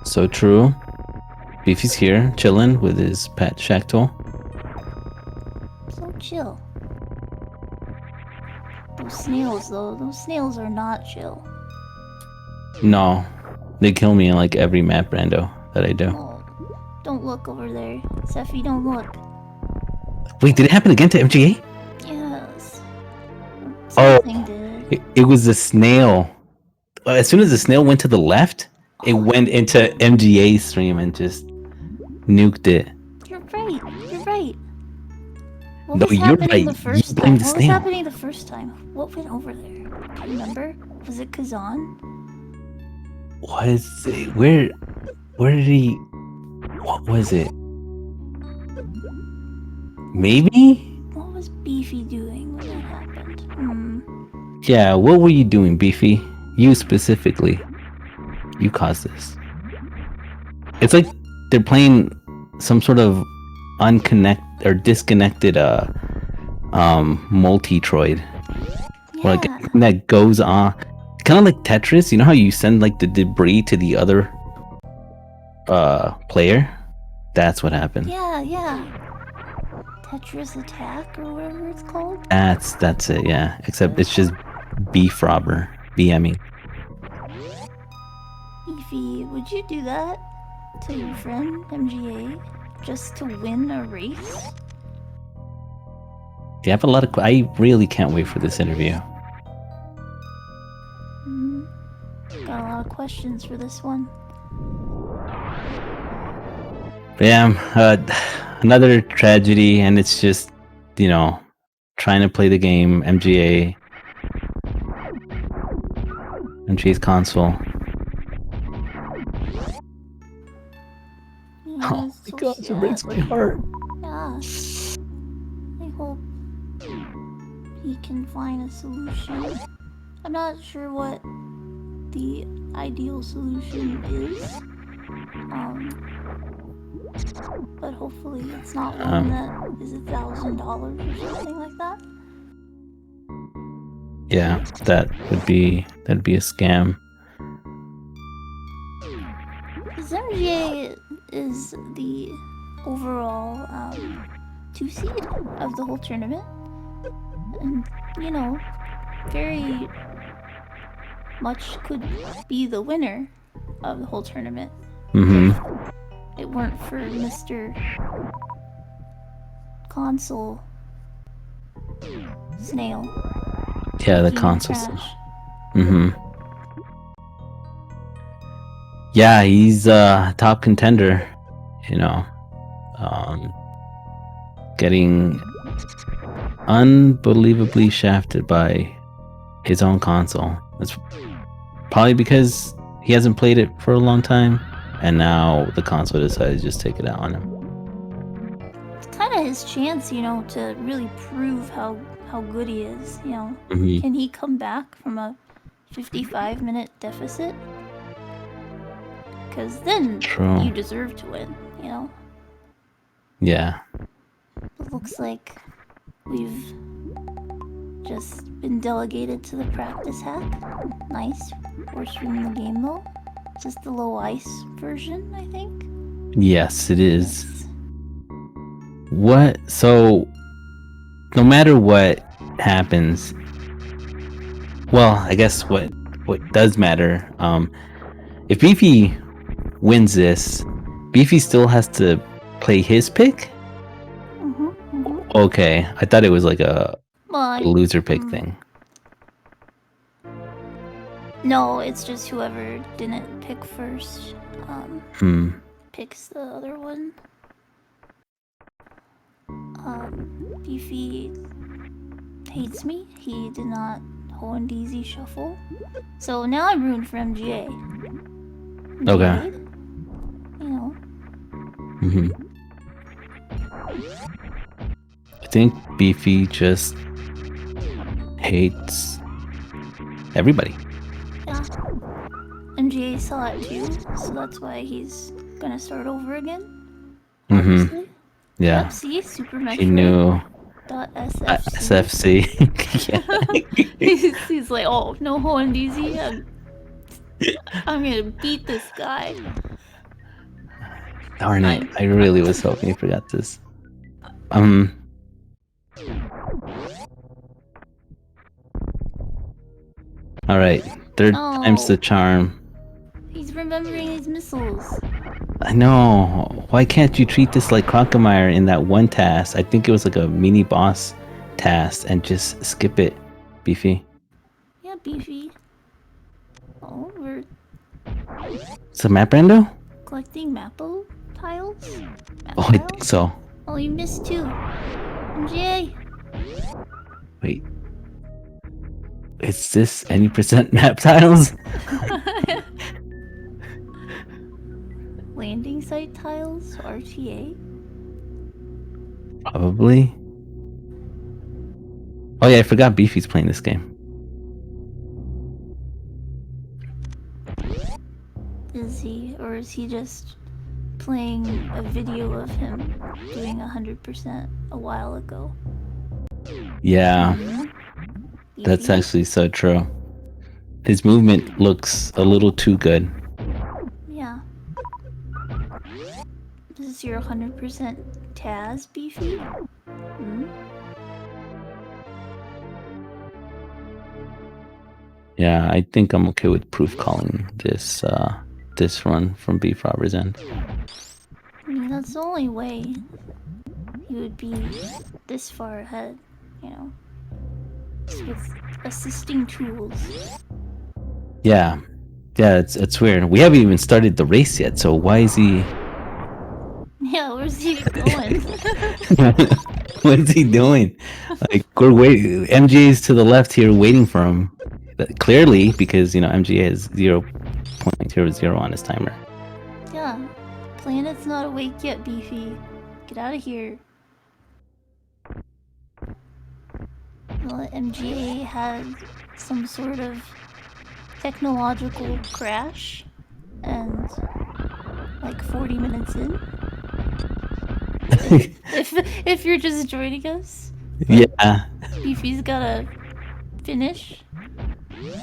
So true. Beefy's here, chilling with his pet Shactol. So chill. Those snails, though, those snails are not chill. No, they kill me in like every map rando that I do. Oh, don't look over there. Sephi, don't look. Wait, did it happen again to MGA? Yes. Something did. It was the snail. As soon as the snail went to the left, it went into MGA's stream and just nuked it. You're right. What No, was you're happening right. the first You time? blamed the What was snail. happening the first time? What went over there? Do you remember? Was it Kazan? Was it? Where did he? What was it? Maybe? What was Beefy doing when that happened? Yeah, what were you doing, Beefy? You specifically. You caused this. It's like they're playing some sort of unconnected or disconnected multi-troid. Yeah. Or like anything that goes on, kind of like Tetris. You know how you send like the debris to the other player? That's what happened. Yeah. Tetris Attack or whatever it's called. That's it. Yeah, except it's just BFrobber, BMing. Beefy, would you do that to your friend MGA just to win a race? You have a lot of. I really can't wait for this interview. Got a lot of questions for this one. Yeah, another tragedy, and it's just, trying to play the game. MGA's console. Yeah, oh my god, it breaks my heart. Yeah. I hope he can find a solution. I'm not sure what the ideal solution is. But hopefully it's not one that is $1,000 or something like that. Yeah, that'd be a scam. MGA is the overall 2 seed of the whole tournament, and very much could be the winner of the whole tournament. If it weren't for Mr. Console Snail. Yeah, the console. Yeah, he's a top contender. Getting unbelievably shafted by his own console. That's probably because he hasn't played it for a long time, and now the console decided to just take it out on him. It's kind of his chance, to really prove how good he is. Can he come back from a 55-minute deficit. Because then True. you deserve to win, you know? Yeah. It looks like we've just been delegated to the practice hack. Nice. We're streaming the game though. It's just the low ice version, I think. Yes, it is. Yes. What? So, no matter what happens, well, I guess what does matter, if Beefy wins this, Beefy still has to play his pick? Okay, I thought it was like a loser pick thing. No, it's just whoever didn't pick first picks the other one. Beefy hates me. He did not Hoenn shuffle. So now I'm ruined for MGA. Okay. You know. I think Beefy just hates everybody. Yeah. MGA saw it too, so that's why he's gonna start over again. Obviously. Yeah. Yep, see? Super Metroid. He knew. SFC. SFC. he's like, oh, no Hoenn. I'm gonna beat this guy. Darn it. I really was hoping you forgot this. Alright. Third time's the charm. He's remembering his missiles. I know. Why can't you treat this like Crocomire in that one task? I think it was like a mini boss task and just skip it, Beefy. Yeah, Beefy. Oh, we're... It's a map rando? Collecting Mapple tiles? Oh, I think so. Oh, you missed two. MGA. Wait. Is this any percent map tiles? Landing site tiles? RTA? Probably. Oh yeah, I forgot Beefy's playing this game. Is he? Or is he just playing a video of him doing 100% a while ago? Yeah. That's actually so true. His movement looks a little too good. Yeah. This is your 100% Taz, Beefy? Yeah, I think I'm okay with proof calling this this run from BFrobber's end. I mean, that's the only way you would be this far ahead, you know? With assisting tools. Yeah. Yeah, it's weird. We haven't even started the race yet, so why is he... Yeah, where's he going? What is he doing? Like, we're waiting. MGA's to the left here waiting for him. Clearly, because, you know, MGA has 0.00 on his timer. Yeah. Planet's not awake yet, Beefy. Get out of here. Well, MGA had some sort of technological crash, and like 40 minutes in. if you're just joining us, yeah, Beefy's gotta finish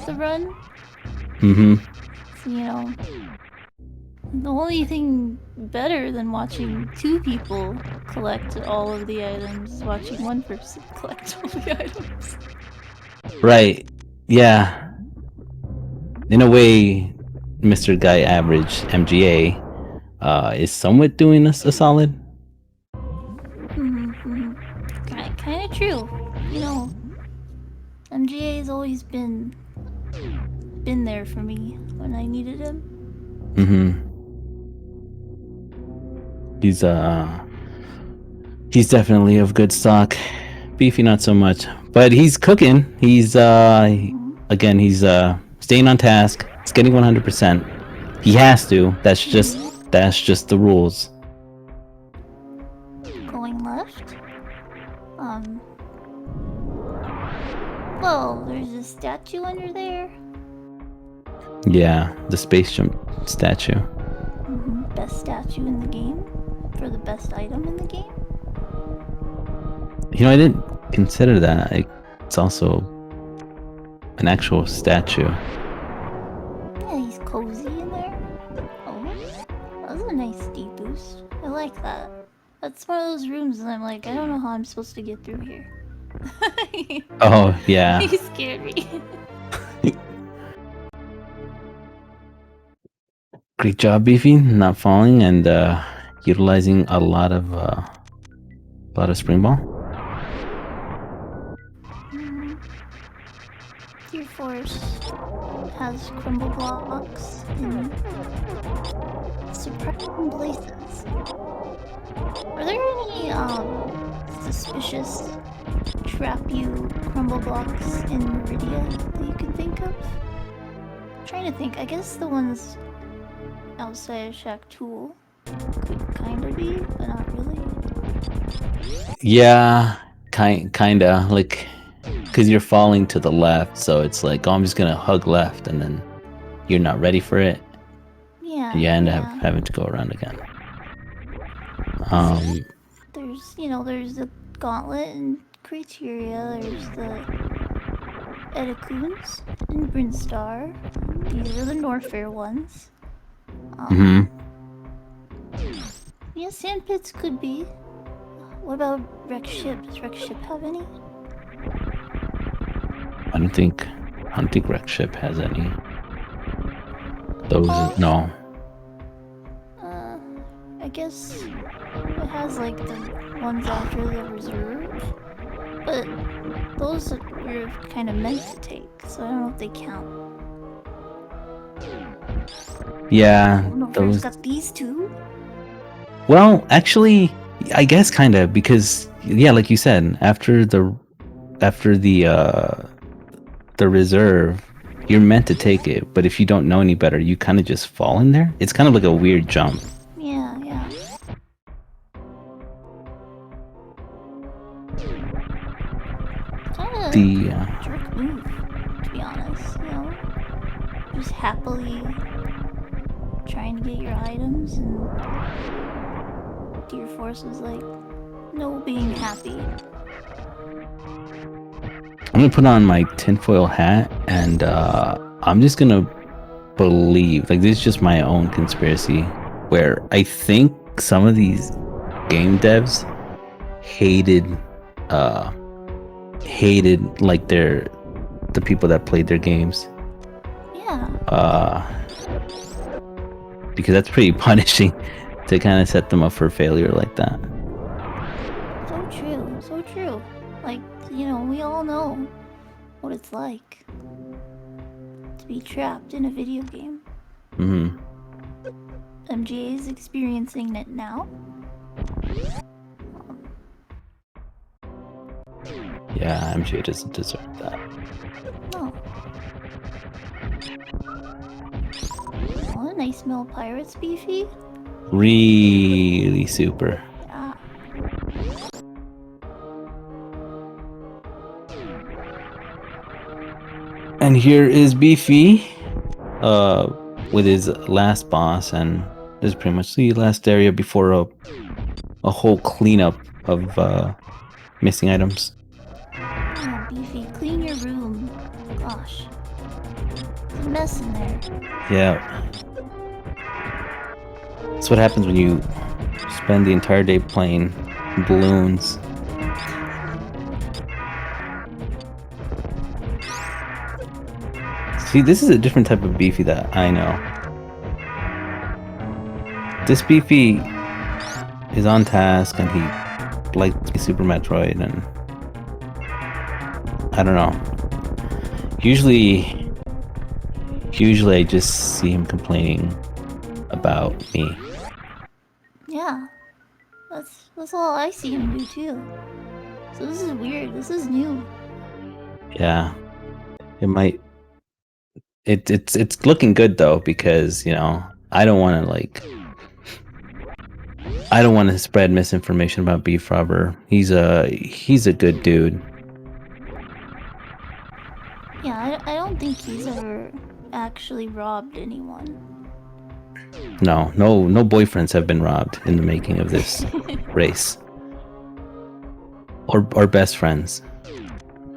the run. So, you know, the only thing better than watching two people collect all of the items is watching one person collect all the items. Right. Yeah. In a way, MrGuyAverage MGA is somewhat doing us a solid. Kind of true. You know, MGA has always been there for me when I needed him. He's definitely of good stock. Beefy not so much, but he's cooking. He's again, he's staying on task. He's getting 100%. He has to. That's just the rules. Going left. Well, there's a statue under there. Yeah, the space jump statue. Best statue in the game for the best item in the game. You know, I didn't consider that. It's also an actual statue. Yeah, he's cozy in there. Oh, that was a nice D boost. I like that. That's one of those rooms that I'm like, I don't know how I'm supposed to get through here. Oh, yeah. He scared me. Great job, Beefy, not falling and utilizing a lot of spring ball. Your forest has crumble blocks in surprising places. Are there any suspicious trap you crumble blocks in Meridia that you can think of? I'm trying to think. I guess the ones outside of Shack Tool could kind of be, but not really. Yeah, kinda like, because you're falling to the left, so it's like, oh, I'm just gonna hug left, and then you're not ready for it. Yeah. And you end up having to go around again. There's the Gauntlet and Criteria. There's the Edicoons and Brinstar. These are the Norfair ones. Yeah, sand pits could be. What about wreck ship? Does wreck ship have any? I don't think wreck ship has any. Those no. I guess it has like the ones after the reserve, but those you're kind of meant to take, so I don't know if they count. Yeah, those got these two. Well, actually, I guess kind of, because yeah, like you said, after the reserve, you're meant to take it, but if you don't know any better, you kind of just fall in there. It's kind of like a weird jump. Yeah. Kind of jerk move, to be honest. You know, just happily trying to get your items, and Deer Force was like, no being happy. I'm gonna put on my tinfoil hat, and I'm just gonna believe, like, this is just my own conspiracy, where I think some of these game devs hated like the people that played their games. Yeah. Because that's pretty punishing to kind of set them up for failure like that. So true. Like, you know, we all know what it's like to be trapped in a video game. MGA is experiencing it now. Yeah, MGA doesn't deserve that. No. Oh, a nice mill pirates, Beefy. Really super. Yeah. And here is Beefy, with his last boss, and this is pretty much the last area before a whole cleanup of missing items. Yeah, Beefy, clean your room. Gosh, there's a mess in there. Yeah. That's what happens when you spend the entire day playing balloons. See, this is a different type of Beefy that I know. This Beefy is on task, and he likes Super Metroid, and I don't know. Usually I just see him complaining about me. Yeah, that's all I see him do too. So this is weird. This is new. Yeah, it might. It's looking good though, because, you know, I don't want to spread misinformation about BFrobber. He's a good dude. Yeah, I don't think he's ever actually robbed anyone. No boyfriends have been robbed in the making of this race. Or best friends.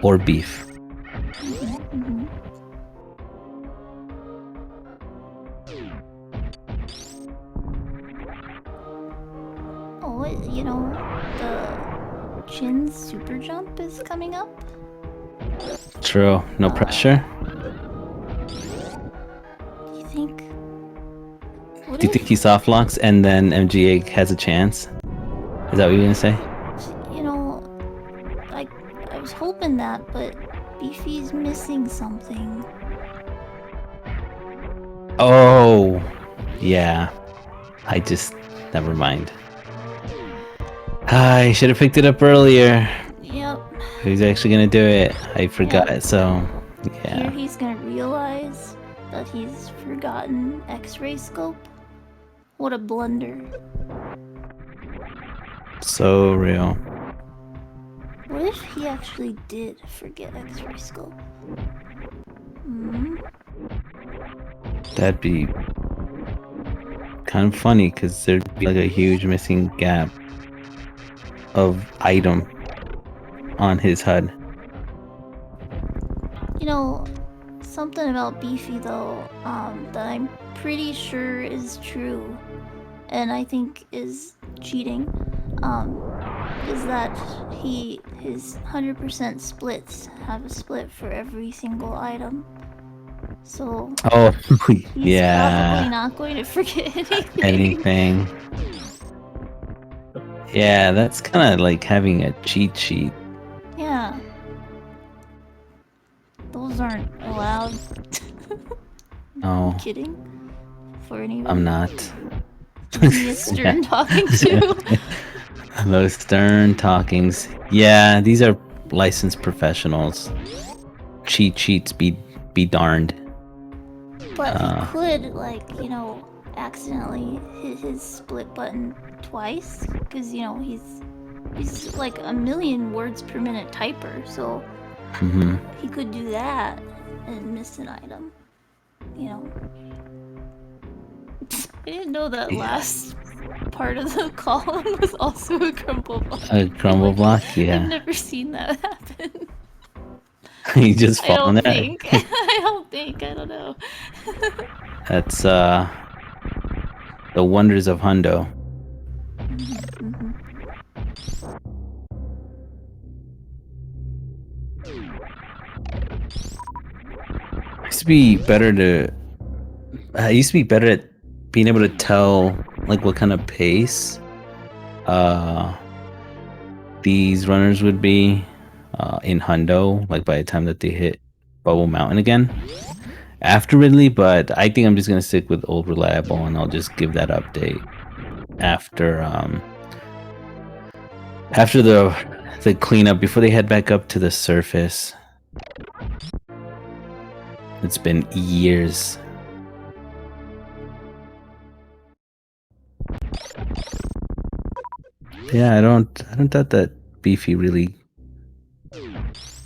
Or beef. Mm-hmm. Oh, you know, the Chin's super jump is coming up. True. No pressure. Do you think? What Do you think he soft locks and then MGA has a chance? Is that what you're gonna say? You know, I was hoping that, but Beefy's missing something. Oh, yeah. Never mind. I should have picked it up earlier. Yep. Who's actually gonna do it? I forgot. Yep. So, Here yeah. he's gonna realize that he's forgotten X-ray scope. What a blunder. So real. What if he actually did forget X-ray scope? Hmm? That'd be kind of funny because there'd be like a huge missing gap of item on his HUD. You know, something about Beefy though, that I'm pretty sure is true, and I think is cheating, is that his 100% splits have a split for every single item. So Oh, he's yeah. probably not going to forget anything. Anything. Yeah, that's kind of like having a cheat sheet. Yeah. Those aren't allowed. No, I'm kidding. For anyone. I'm not. Me a stern talking to. Those stern talkings. Yeah, these are licensed professionals. Cheat sheets be darned. But he could, like, you know, accidentally hit his split button twice. Because, you know, he's like a million words per minute typer. So he could do that and miss an item. You know. I didn't know that last part of the column was also a crumble block. A crumble block? Yeah. I've never seen that happen. You just I fall don't on that. think. I don't think. I don't know. That's the wonders of Hundo. I used to be better at being able to tell like what kind of pace these runners would be in Hundo, like by the time that they hit Bubble Mountain again after Ridley, but I think I'm just gonna stick with Old Reliable and I'll just give that update after the cleanup before they head back up to the surface. It's been years. Yeah, I don't doubt that Beefy really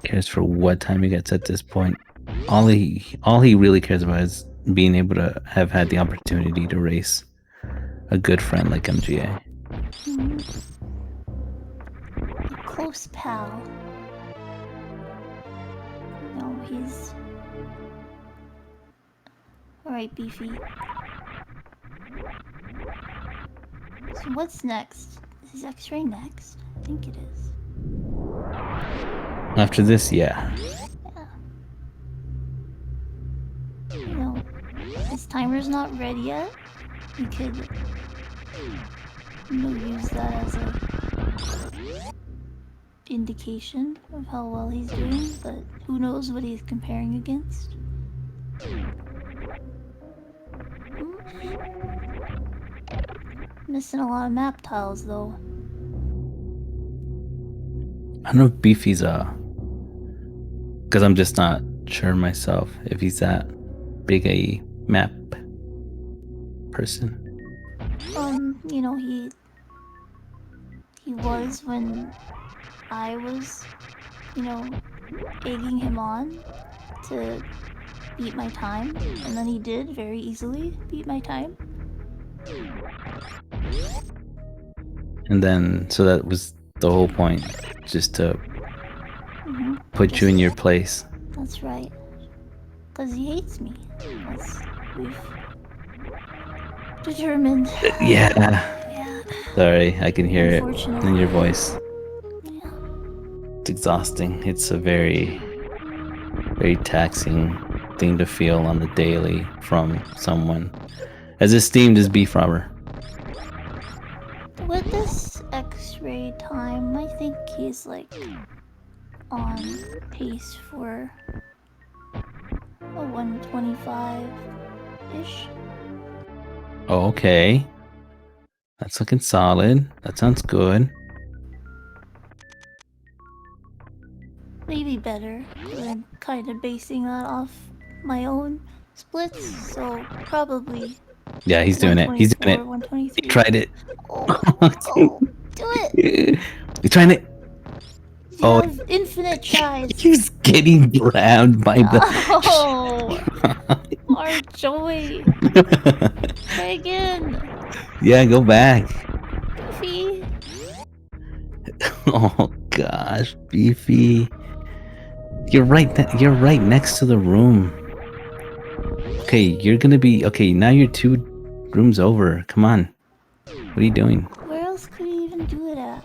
cares for what time he gets at this point. All he really cares about is being able to have had the opportunity to race a good friend like MGA. A close pal. No, he's... Alright, Beefy. So what's next? Is X-ray next? I think it is. After this, yeah. Yeah. You know, his timer's not ready yet. We could, you know, use that as a indication of how well he's doing, but who knows what he's comparing against. Missing a lot of map tiles though. I don't know if Beefy's because I'm just not sure myself if he's that big a map person. You know, he was when I was, you know, egging him on to beat my time, and then he did very easily beat my time. And then, so that was the whole point, just to put you in your place. That's right. Because he hates me. As we've determined. Yeah. Yeah. Sorry, I can hear it in your voice. Yeah. It's exhausting. It's a very, very taxing thing to feel on the daily from someone as esteemed as BFrobber. With this X-ray time, I think he's like on pace for a 125-ish. Oh, okay. That's looking solid. That sounds good. Maybe better. I'm kind of basing that off my own splits, so probably. Yeah, he's doing it. He's doing it. 123. He tried it. Oh, do it! He's trying it. You have infinite tries. He's getting drowned by the. Oh, our joy. Try again. Yeah, go back. Beefy. Oh gosh, Beefy. You're right next to the room. Okay, you're gonna be okay. Now you're 2 rooms over. Come on. What are you doing? Where else could he even do it at?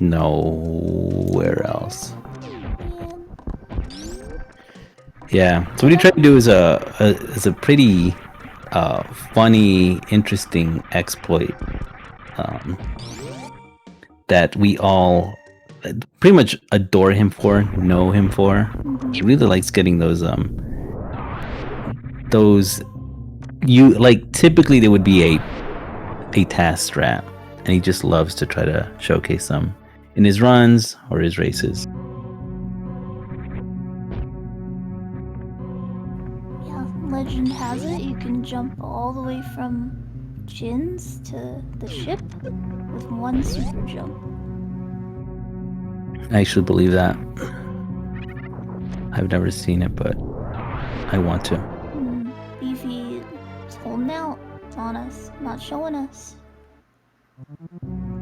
Nowhere else. Yeah. So what he tried to do is a pretty funny, interesting exploit that we all pretty much adore him for, know him for. He really likes getting those you like typically there would be a task strat, and he just loves to try to showcase them in his runs or his races. Yeah, legend has it you can jump all the way from Jin's to the ship with one super jump. I actually believe that. I've never seen it, but I want to. Beefy is holding out on us, not showing us.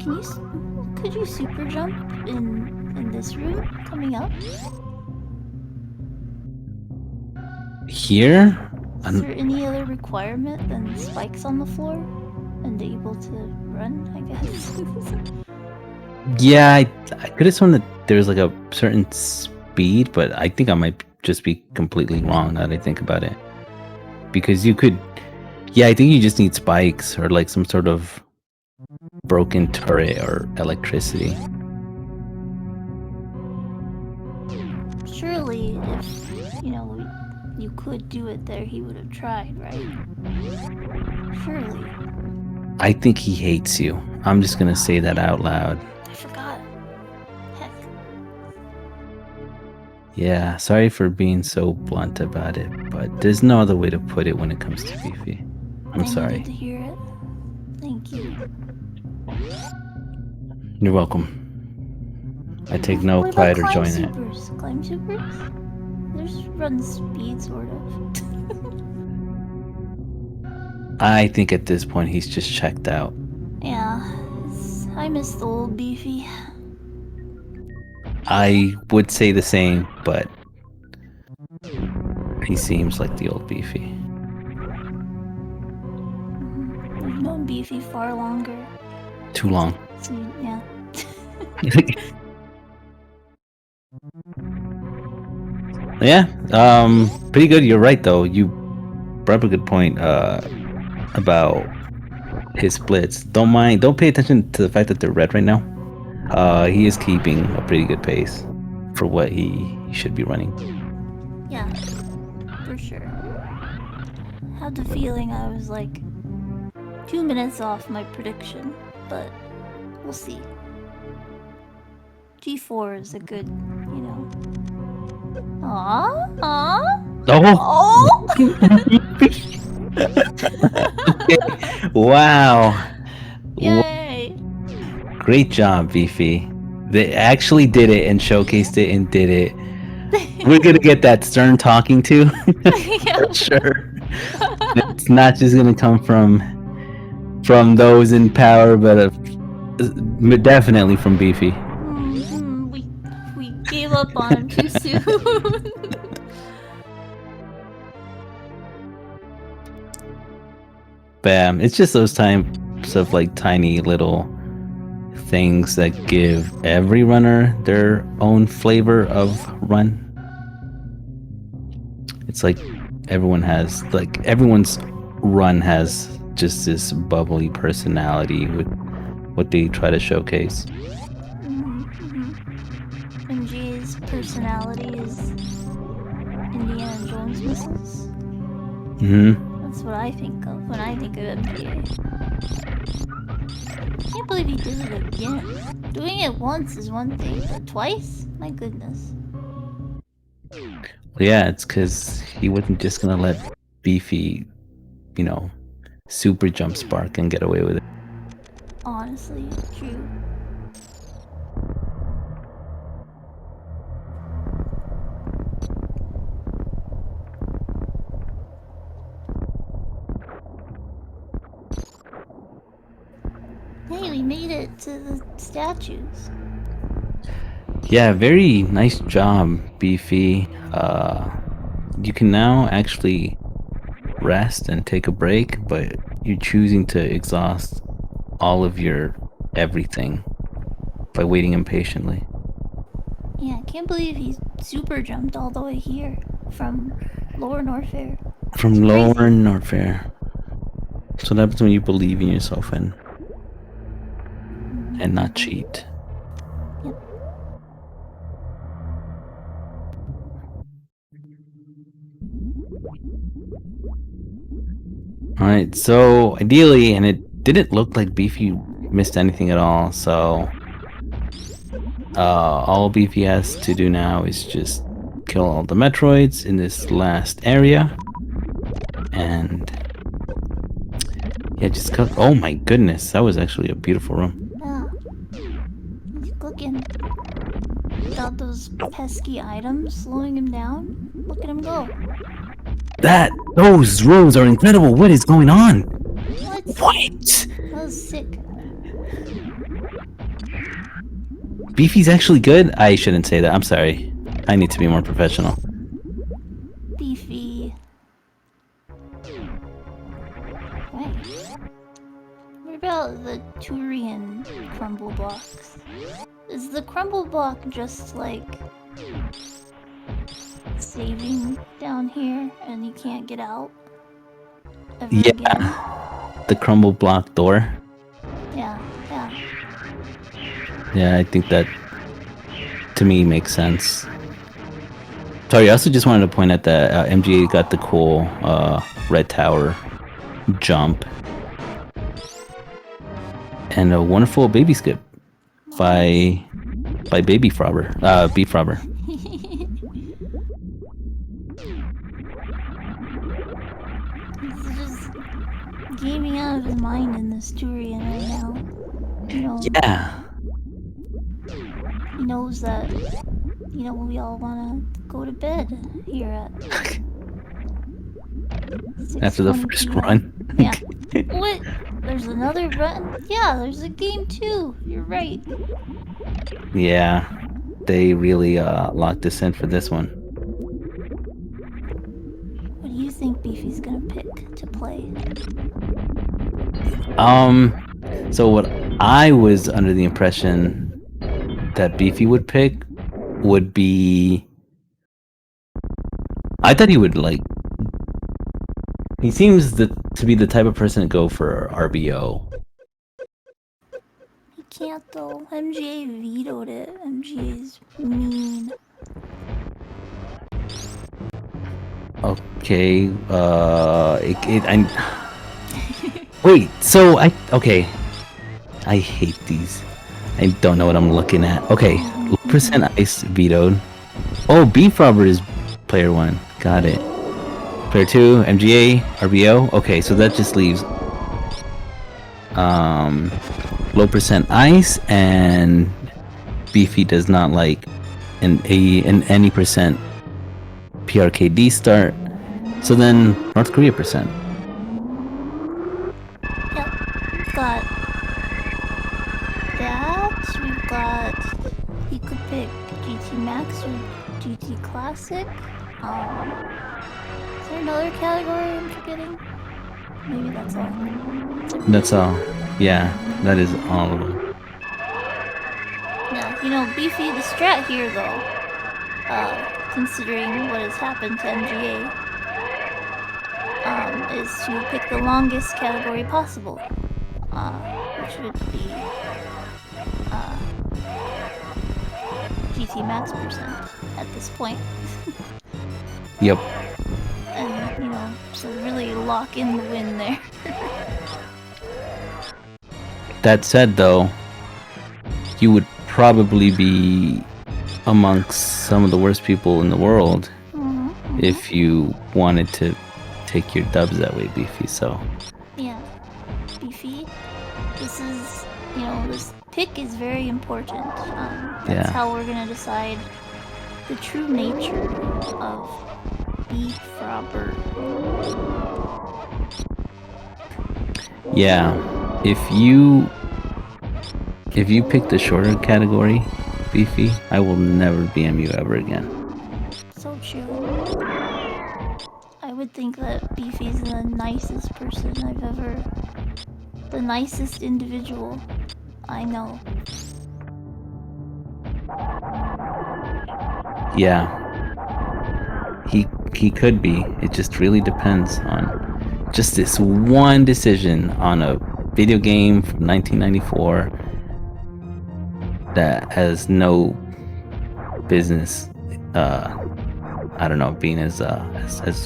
Could you super jump in this room coming up? Here? Is there any other requirement than spikes on the floor and able to run, I guess? Yeah, I could have sworn that there's like a certain speed, but I think I might just be completely wrong now that I think about it. Because you could, yeah, I think you just need spikes or like some sort of broken turret or electricity. Surely, if, you could do it there, he would have tried, right? Surely. I think he hates you. I'm just gonna say that out loud. I forgot. Heck. Yeah, sorry for being so blunt about it, but there's no other way to put it when it comes to Beefy. I'm sorry. I needed to hear it. Thank you. You're welcome. I take no pride or joy in it. Climb supers? There's run speed, sort of. I think at this point he's just checked out. Yeah, I miss the old Beefy. I would say the same, but he seems like the old Beefy. I've known Beefy far longer. Too long. So, yeah. Yeah, pretty good. You're right, though. You brought up a good point about his splits. Don't pay attention to the fact that they're red right now. He is keeping a pretty good pace for what he should be running. Yeah, for sure. Had the feeling I was like 2 minutes off my prediction, but we'll see. G4 is a good, Aww. Oh! Wow. Yay! Great job, Beefy. They actually did it and showcased it and did it. We're gonna get that stern talking to Yeah. for sure. It's not just gonna come from those in power, but definitely from Beefy. We gave up on him too soon. Bam! It's just those types of like tiny little things that give every runner their own flavor of run. It's like everyone's run has just this bubbly personality with what they try to showcase. MG's personality is Indiana Jones missiles. That's what I think of when I think of MGA. Can't believe he did it again. Doing it once is one thing, but twice? My goodness. Yeah, it's because he wasn't just gonna let Beefy, super jump spark and get away with it. Honestly, true. Hey, we made it to the statues. Yeah, very nice job, Beefy. You can now actually rest and take a break, but you're choosing to exhaust all of your everything by waiting impatiently. Yeah, I can't believe he super jumped all the way here from Lower Norfair. From Lower Norfair. So that happens when you believe in yourself and not cheat. Yep. Alright, so ideally, and it didn't look like Beefy missed anything at all, so all Beefy has to do now is just kill all the Metroids in this last area. And yeah, just cook. Oh my goodness, that was actually a beautiful room. Yeah. He's cooking. Without those pesky items slowing him down. Look at him go. Those rooms are incredible. What is going on? What? What? That was sick. Beefy's actually good? I shouldn't say that. I'm sorry. I need to be more professional. Beefy. Right. What about the Turian crumble blocks? Is the crumble block just like saving down here and you can't get out ever again? The crumble block door. Yeah. Yeah, I think that to me makes sense. Sorry, I also just wanted to point out that MGA got the cool red tower jump and a wonderful baby skip by BFrobber. He's just gaming out of his mind in this Turian right now. Yeah. He knows that, we all want to go to bed here at After the first run. Yeah. What? There's another run? Yeah, there's a game too. You're right. Yeah. They really locked us in for this one. What do you think Beefy's gonna pick to play? So what I was under the impression that Beefy would pick would be... I thought he would he seems to be the type of person to go for RBO. He can't though. MGA vetoed it. MGA's mean. Okay, wait, so okay. I hate these. I don't know what I'm looking at. Okay, percent ice vetoed. Oh, BFrobber is player 1. Got it. Player 2, MGA, RBO. Okay, so that just leaves low percent ice, and Beefy does not like an any percent PRKD start. So then North Korea percent. Yep. We've got that. We've got. He could pick GT Max or GT Classic. Is there another category I'm forgetting? Maybe that's all. That's all. Yeah, that is all of them. Yeah, you know, Beefy, the strat here though, considering what has happened to MGA, is to pick the longest category possible, which would be GT Max percent at this point. Yep. And, you know, so really lock in the win there. That said, though, you would probably be amongst some of the worst people in the world if you wanted to take your dubs that way, Beefy. So Yeah, Beefy, this is, you know, this pick is very important. That's how we're gonna decide the true nature of BFrobber. yeah, if you pick the shorter category, Beefy, I will never BM you ever again. So true. I would think that Beefy's the nicest person I've ever... the nicest individual I know. Yeah. He could be. It just really depends on just this one decision on a video game from 1994 that has no business I don't know, being as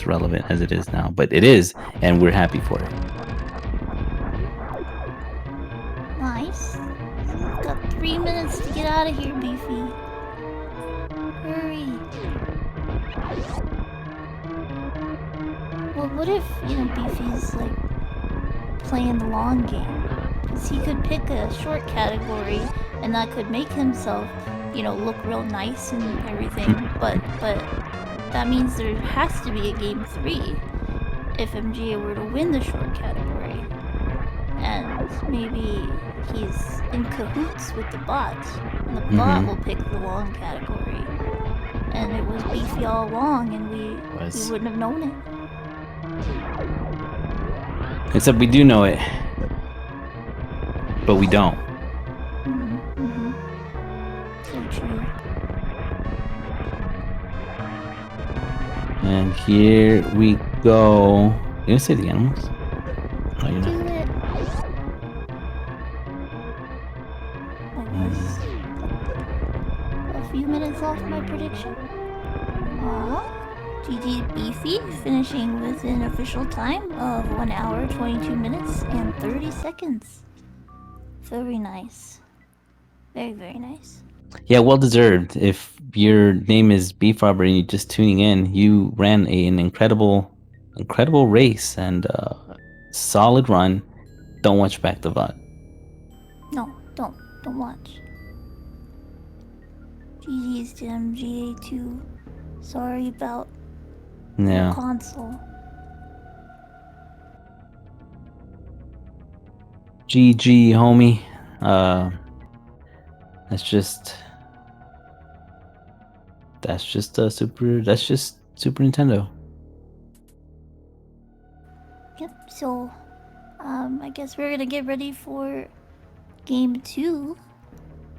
relevant as it is now, but it is, and we're happy for it. Nice. We've got 3 minutes to get out of here, Beefy. Hurry. Well, what if, you know, Beefy's, like, playing the long game? Because he could pick a short category, and that could make himself, you know, look real nice and everything, but that means there has to be a game 3 if MGA were to win the short category. And maybe he's in cahoots with the bot, and the bot will pick the long category. And it was Beefy all along, and we wouldn't have known it. Except we do know it, but we don't. So true. And here we go. You gonna say the animals? Oh, you're Do not. it. I was a few minutes off my prediction. GG Beefy finishing with an official time of 1 hour, 22 minutes, and 30 seconds. Very nice. Very, very nice. Yeah, well deserved. If your name is BFrobber and you're just tuning in, you ran an incredible race and solid run. Don't watch back the VOD. No, don't watch. GG's to MGA2. Sorry about the console. GG, homie. That's just Super Nintendo. Yep, so I guess we're gonna get ready for game 2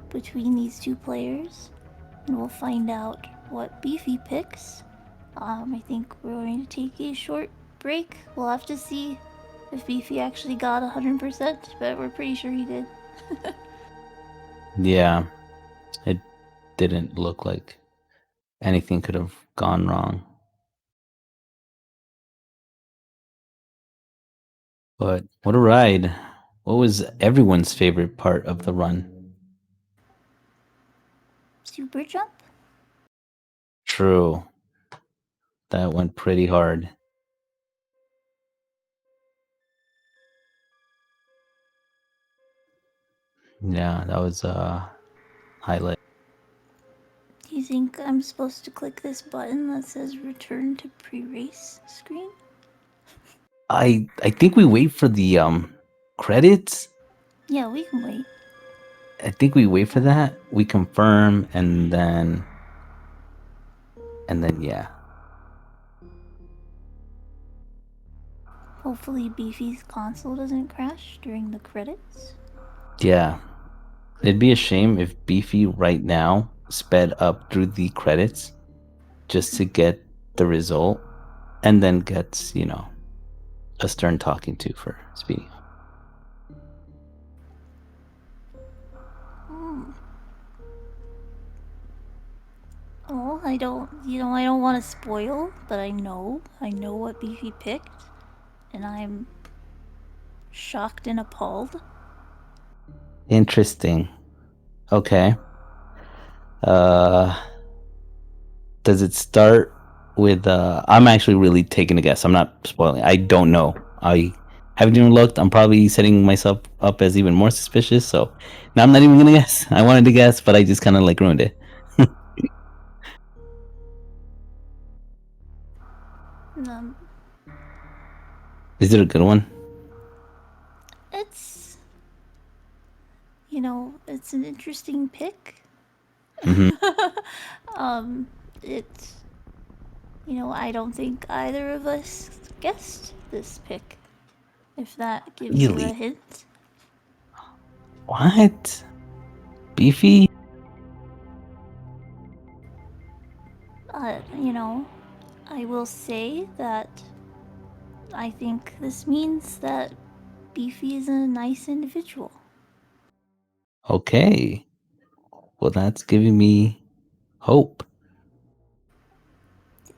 between these two players, and we'll find out what Beefy picks. I think we're going to take a short break. We'll have to see if Beefy actually got 100%, but we're pretty sure he did. Yeah, it didn't look like anything could have gone wrong. But what a ride. What was everyone's favorite part of the run? Super jump? True. That went pretty hard. Yeah, that was a highlight. think I'm supposed to click this button that says return to pre-race screen? I think we wait for the credits. Yeah, we can wait. I think we wait for that. We confirm and then yeah. Hopefully Beefy's console doesn't crash during the credits. Yeah. It'd be a shame if Beefy right now sped up through the credits just to get the result and then gets, a stern talking to for speeding. Well, I don't want to spoil, but I know what Beefy picked, and I'm shocked and appalled. Interesting. Okay. Does it start with I'm actually really taking a guess. I'm not spoiling. I don't know. I haven't even looked. I'm probably setting myself up as even more suspicious, so now I'm not even gonna guess. I wanted to guess, but I just kinda like ruined it. Um, Is it a good one? it's it's an interesting pick. Mm-hmm. It's I don't think either of us guessed this pick. If that gives you a Really? hint. What? Beefy? I will say that I think this means that Beefy is a nice individual. Okay. Well, that's giving me hope.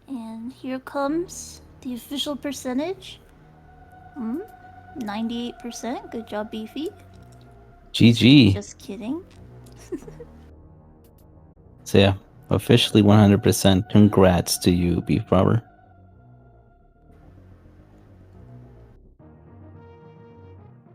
And here comes the official percentage. 98%. Good job, Beefy. GG. Just kidding. So yeah, officially 100%. Congrats to you, BFrobber.